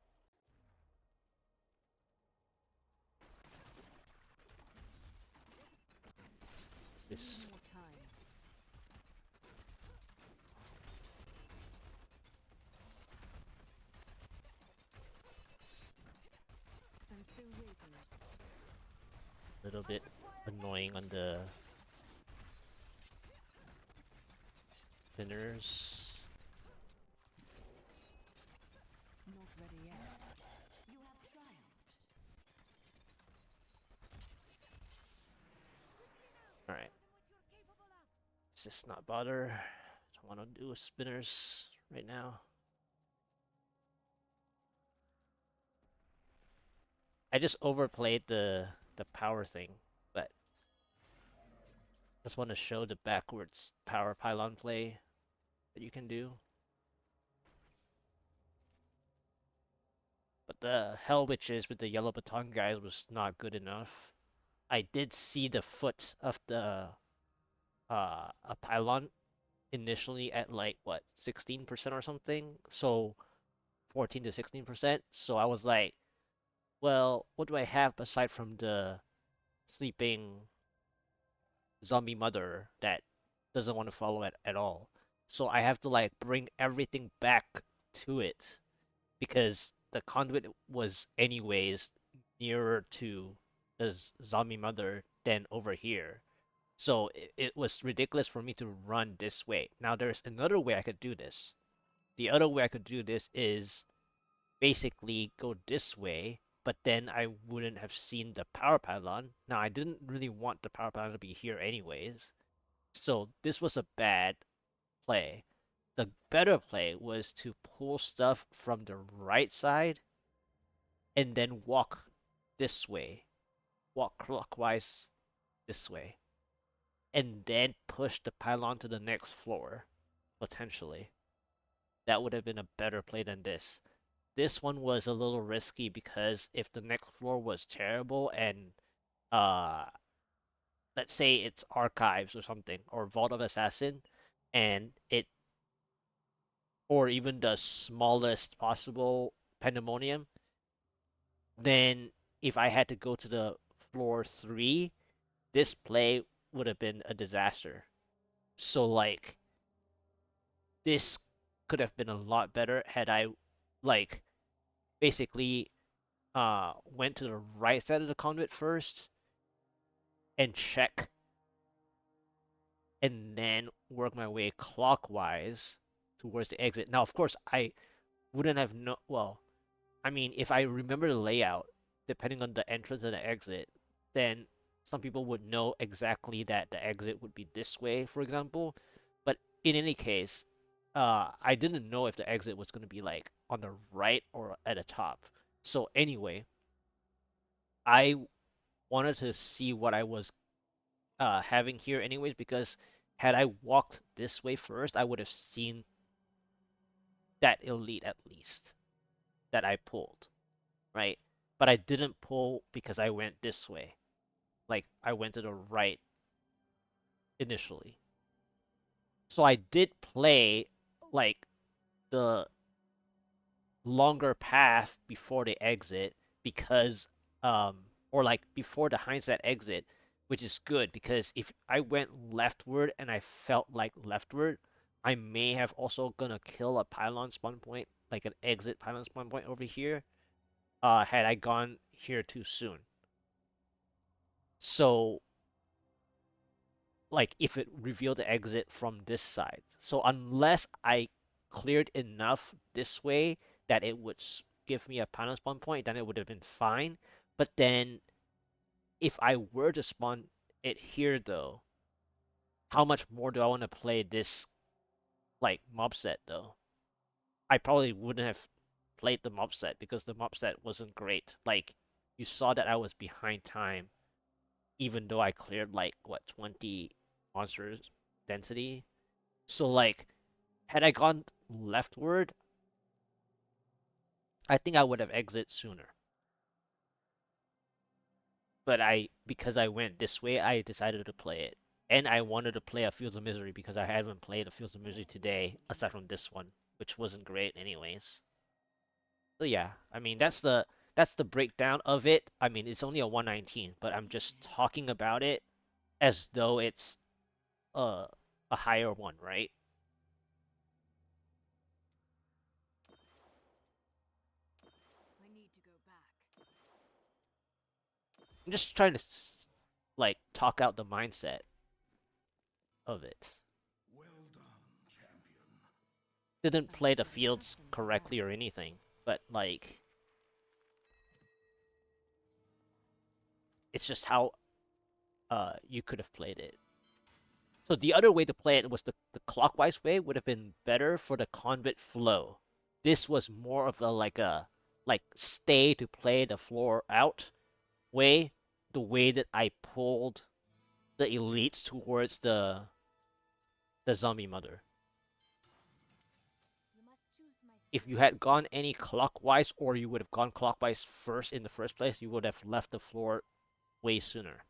This... Need more time. I'm still waiting. little bit annoying on the spinners. Not ready yet. You have triumphed. Alright, What you're capable of. let's just not bother. Don't want to do spinners right now. I just overplayed the power thing, but just want to show the backwards power pylon play that you can do. But the Hell Witches with the yellow baton guys was not good enough. I did see the foot of the a pylon initially at like what 16% or something, so 14 to 16%. So I was like, well, what do I have aside from the sleeping zombie mother that doesn't want to follow it at all. So I have to like bring everything back to it because the conduit was anyways nearer to the zombie mother than over here. So it was ridiculous for me to run this way. Now there's another way I could do this. The other way I could do this is basically go this way, but then I wouldn't have seen the power pylon. Now I didn't really want the power pylon to be here anyways. So this was a bad play. The better play was to pull stuff from the right side and then walk this way. Walk clockwise this way. And then push the pylon to the next floor, potentially. That would have been a better play than this. This one was a little risky because if the next floor was terrible and uh let's say it's archives or something or Vault of Assassin and it or even the smallest possible pandemonium, then if I had to go to the floor 3, this play would have been a disaster. So like this could have been a lot better had I like basically went to the right side of the conduit first and check and then work my way clockwise towards the exit. Now, of course, I wouldn't have no. Well, I mean, if I remember the layout, depending on the entrance and the exit, then some people would know exactly that the exit would be this way, for example. But in any case, I didn't know if the exit was going to be like on the right or at the top. So anyway, I wanted to see what I was having here anyways because had I walked this way first, I would have seen that elite at least that I pulled, right? But I didn't pull because I went this way. Like I went to the right initially. So I did play like the longer path before the exit because or like before the hindsight exit, which is good because if I went leftward and I felt like leftward, I may have also gonna kill a pylon spawn point, like an exit pylon spawn point over here, had I gone here too soon. So like if it revealed the exit from this side. So unless I cleared enough this way that it would give me a pylon spawn point, then it would have been fine. But then if I were to spawn it here though, how much more do I want to play this like mob set though? I probably wouldn't have played the mob set because the mob set wasn't great. Like you saw that I was behind time even though I cleared like what 20 monsters density. So like had I gone leftward, I think I would have exit sooner. But because I went this way, I decided to play it. And I wanted to play a Fields of Misery because I haven't played a Fields of Misery today, aside from this one, which wasn't great anyways. So yeah, I mean that's the breakdown of it. I mean it's only a 119, but I'm just talking about it as though it's a a higher one, right? I need to go back. I'm just trying to like talk out the mindset of it. Well done, champion. Didn't I play have the a fields lesson correctly or learned. anything, but like it's just how you could have played it. So the other way to play it was the clockwise way would have been better for the conduit flow. This was more of a like stay to play the floor out way, the way that I pulled the elites towards the zombie mother. You must choose my If you skill. had gone any clockwise or you would have gone clockwise first in the first place, you would have left the floor way sooner.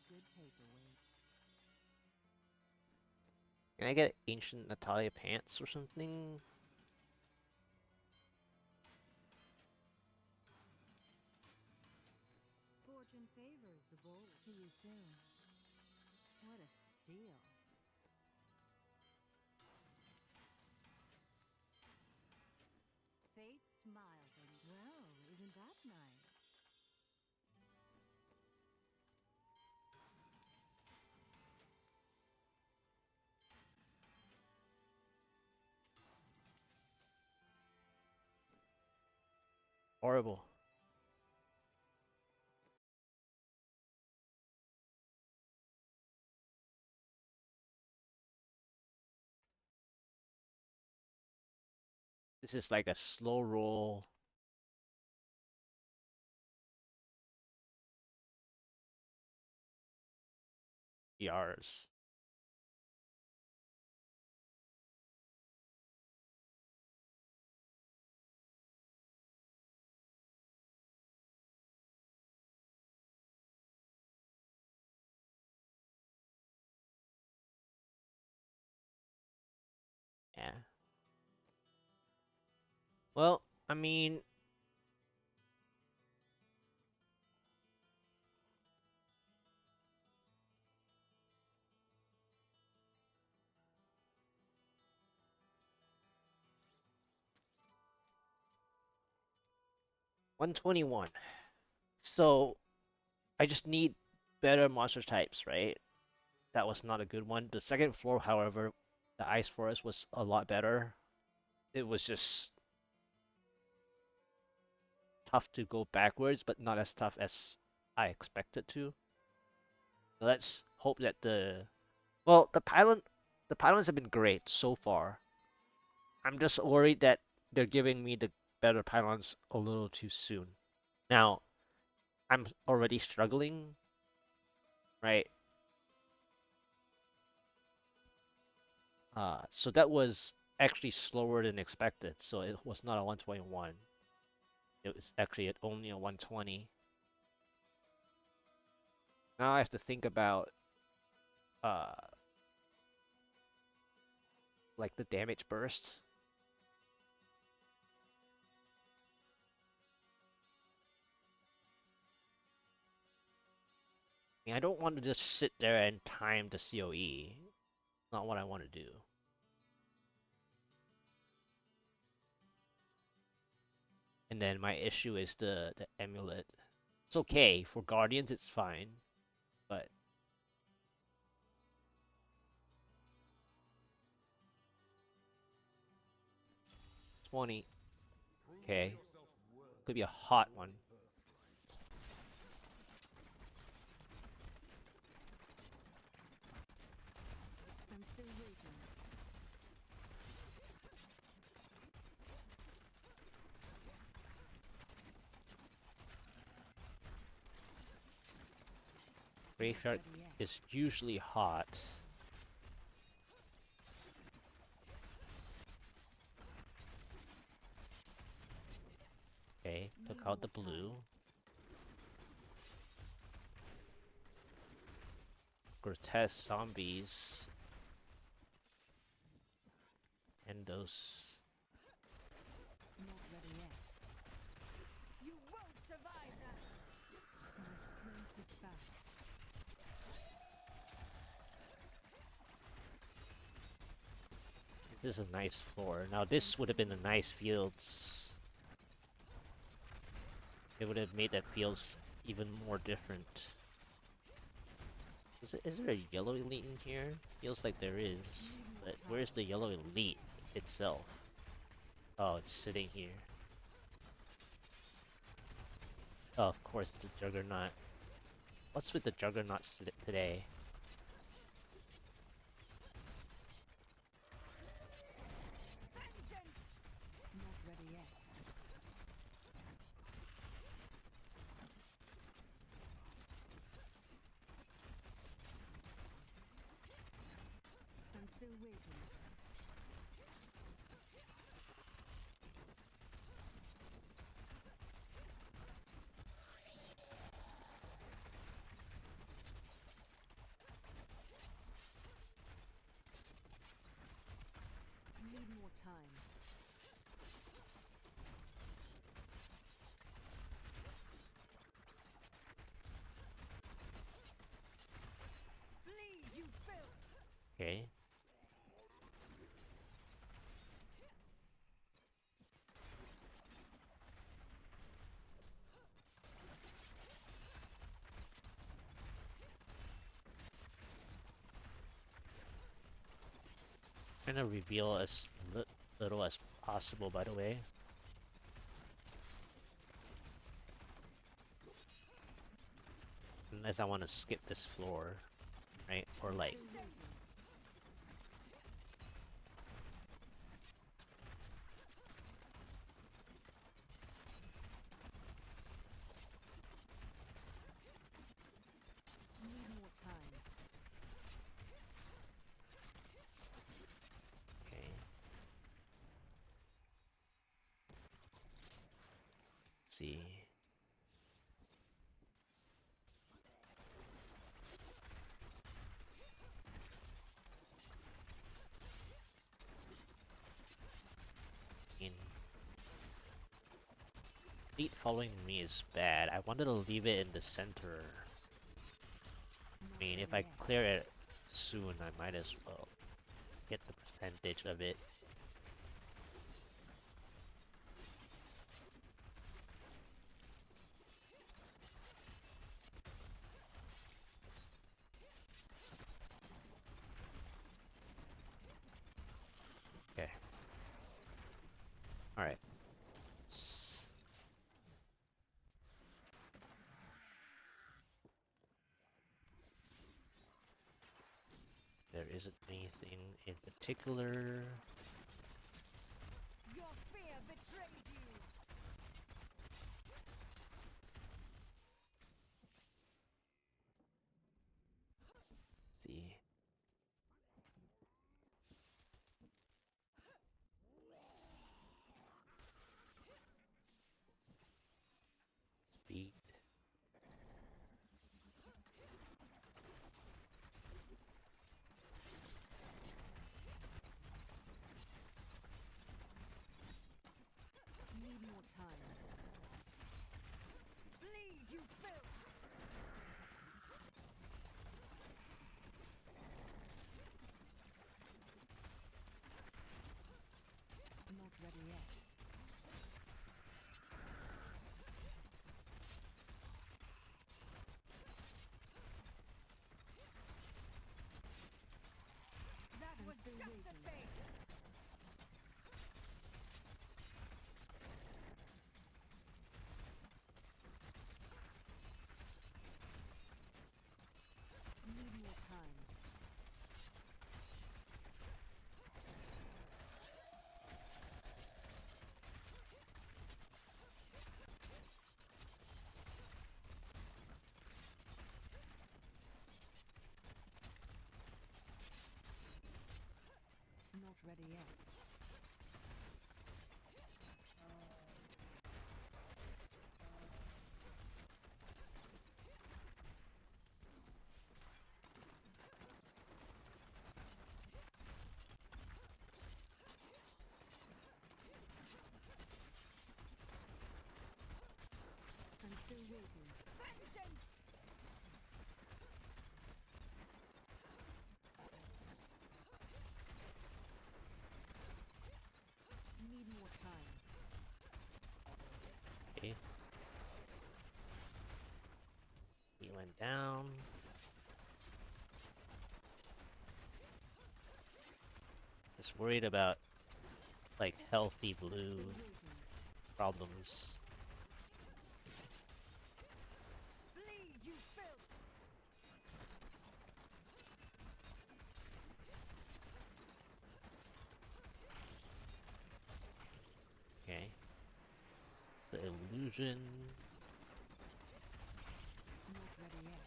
good paperweight. Can I get ancient Natalya pants or something? Fortune favors the bold. See you soon. What a steal. Fate smiles and well, isn't that nice? Horrible. This is like a slow roll. PRs. Yeah. Well, I mean, $121. So I just need better monster types, right? That was not a good one. The second floor, however, the ice forest was a lot better. It was just tough to go backwards, but not as tough as I expected to. Let's hope that the pylons have been great so far. I'm just worried that they're giving me the better pylons a little too soon. Now, I'm already struggling, right? So that was actually slower than expected. So it was not a 121. It was actually only a 120. Now I have to think about uh like the damage burst. I mean, I don't want to just sit there and time the COE. Not what I want to do. And then my issue is the amulet. It's okay for guardians, it's fine, but 20. Okay, could be a hot one. I'm still waiting. Graveyard is usually hot. Okay, took out the blue. Grotesque zombies. And those. Not ready yet. You won't survive that! My strength is back. This is a nice floor. Now this would have been a nice fields. It would have made that fields even more different. Is there a yellow elite in here? Feels like there is. But where's the yellow elite itself? Oh, it's sitting here. Oh, of course, it's a Juggernaut. What's with the Juggernauts today? Vengeance! Not ready yet. I'm still waiting. time. Bleed, you filth! Okay. Trying to reveal as little as possible, by the way. Unless I want to skip this floor, right? Or like, Still waiting. Need more time. okay. Let's see. In Fleet following me is bad. I wanted to leave it in the center. I mean, if I clear it soon, I might as well get the percentage of it. Okay. Alright. There isn't anything in particular. Your fear betrays you! See. Speed. Need more time. Bleed, you filth! Not ready yet. That I'm was still just a waiting. taste! Need more time. Not ready yet. I'm still waiting. Vengeance! Need more time. Okay. We went down. Just worried about like healthy blue Still waiting. problems. Bleed, you filth! Okay. The illusion. Not ready yet.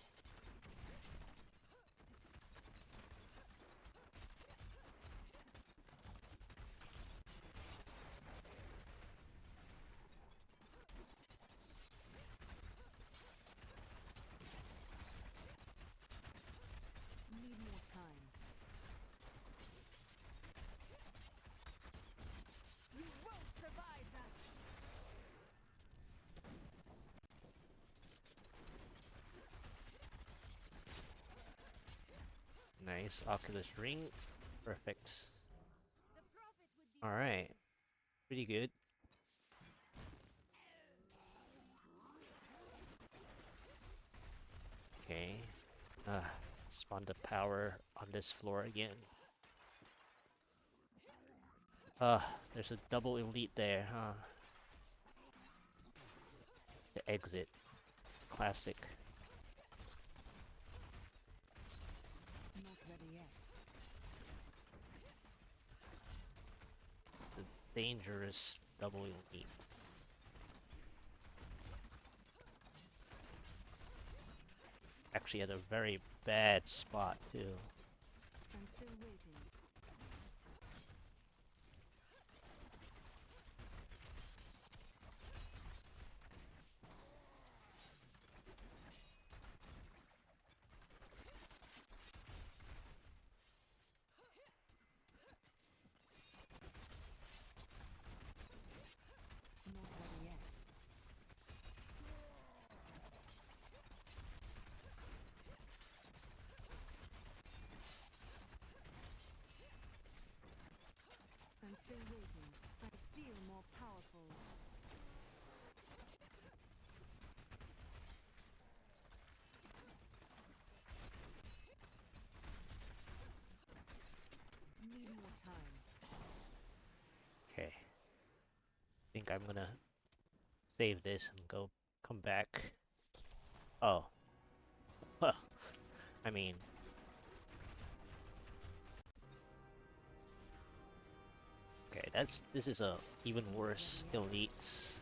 Need more time. Nice. Oculus Ring. Perfect. Alright. Pretty good. Okay. Spawn the power on this floor again. There's a double elite there, huh? The exit. Classic. Not ready yet. The dangerous double elite. Actually at a very bad spot too. I'm still waiting. Not ready yet. I'm still waiting. I feel more powerful. Need more time. Okay. Think I'm gonna save this and come back. Oh. Well, I mean, okay, this is a even worse elite.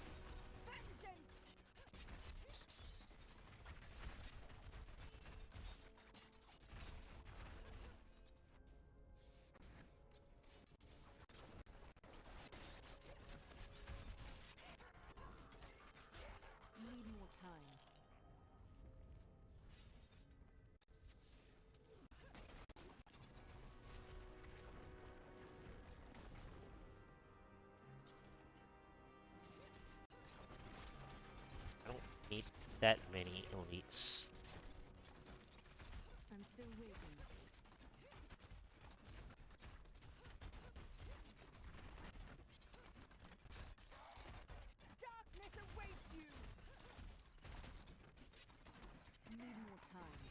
Need more time. I don't need that many elites. I'm still waiting. Darkness awaits you! Need more time.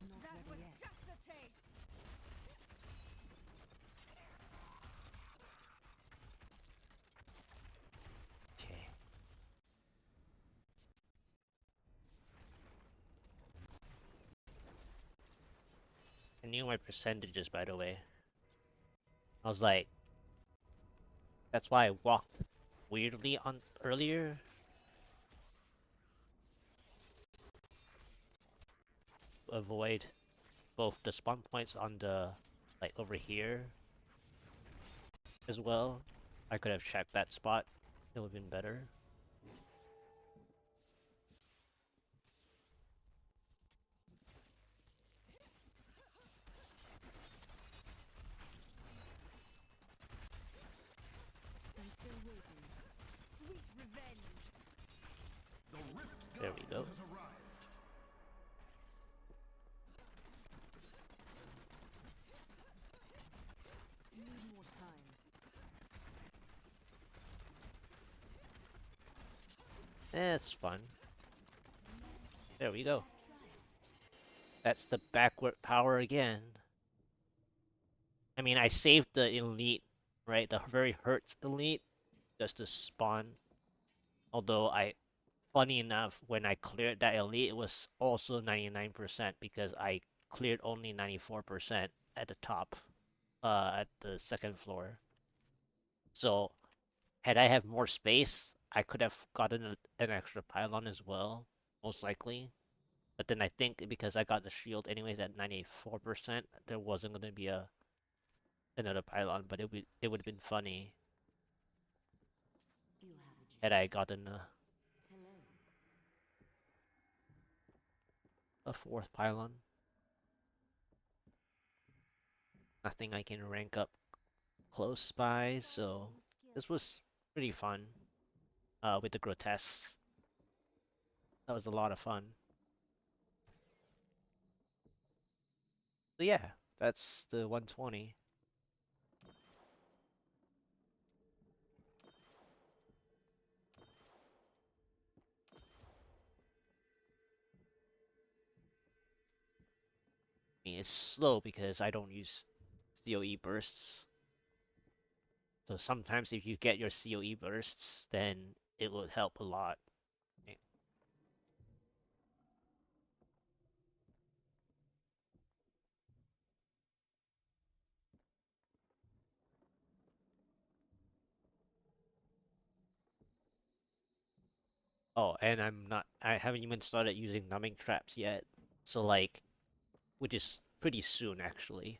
Not That ready was yet. just a taste! Okay. I knew my percentages, by the way. I was like, that's why I walked weirdly on earlier. Avoid both the spawn points on the, like, over here as well. I could have checked that spot. It would have been better. I'm still waiting. Sweet revenge! The Rift There we God go. has arrived. Need more time. It's fun. There we go. That's the backward power again. I mean, I saved the elite, right? The very hurt elite, just to spawn. Although funny enough, when I cleared that elite, it was also 99% because I cleared only 94% at the top, at the second floor. So, had I have more space, I could have gotten an extra pylon as well, most likely. But then I think because I got the shield anyways at 94%, there wasn't gonna be another pylon, but it would have been funny You have a had I gotten hello. a fourth pylon. nothing I can rank up close by, so this was pretty fun. With the grotesques, that was a lot of fun. So yeah, that's the 120. I mean, it's slow because I don't use COE bursts. So sometimes if you get your COE bursts, then it will help a lot. Oh, and I haven't even started using numbing traps yet. So like, which is pretty soon actually.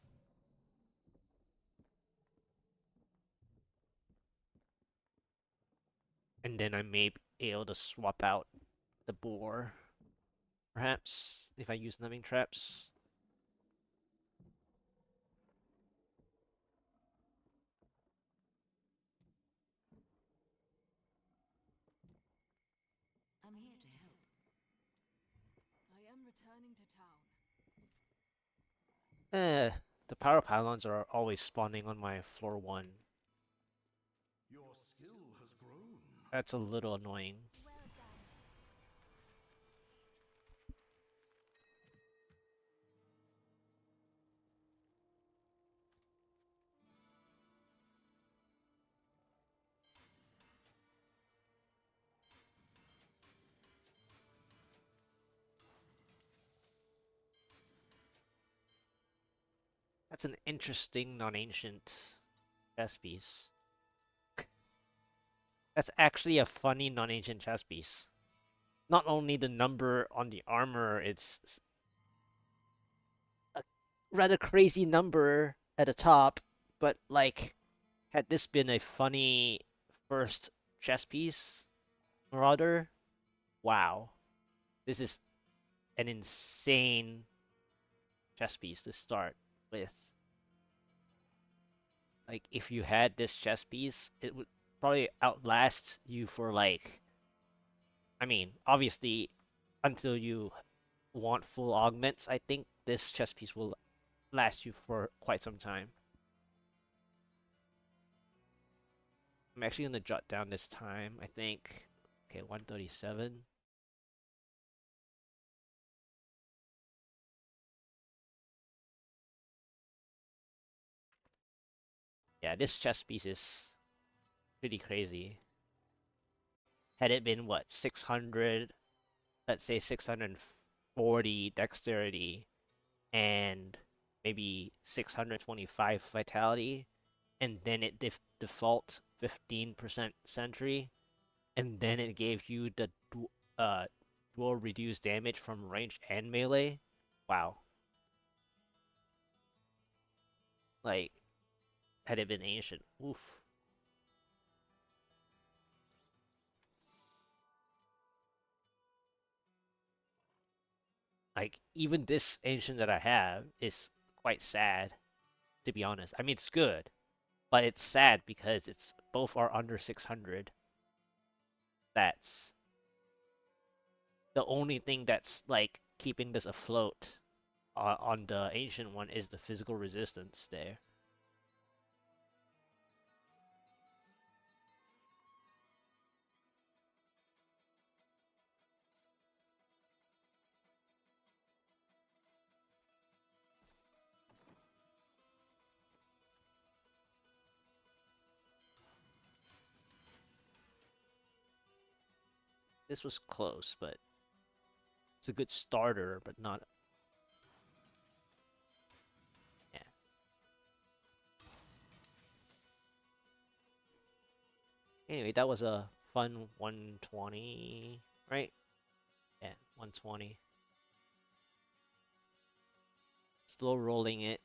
And then I may be able to swap out the boar, perhaps, if I use numbing traps. I'm here to help. I am returning to town. The power pylons are always spawning on my floor 1. Your skill has grown. That's a little annoying. Well done. That's an interesting non-ancient chess piece. That's actually a funny non-ancient chess piece. Not only the number on the armor, it's a rather crazy number at the top, but like, had this been a funny first chess piece, Marauder, wow. This is an insane chess piece to start with. Like, if you had this chess piece, it would probably outlast you for like, I mean, obviously, until you want full augments, I think this chess piece will last you for quite some time. I'm actually gonna jot down this time, I think. Okay, 137. Yeah, this chess piece is pretty crazy. Had it been, what, 600, let's say 640 dexterity, and maybe 625 vitality, and then it default 15% sentry, and then it gave you the dual reduced damage from range and melee. Wow. Like, had it been ancient, oof. Like, even this ancient that I have is quite sad, to be honest. I mean, it's good, but it's sad because it's both are under 600 stats. The only thing that's like keeping this afloat on the ancient one is the physical resistance there. This was close, but it's a good starter, but not. Yeah. Anyway, that was a fun 120, right? Yeah, 120. Still rolling it.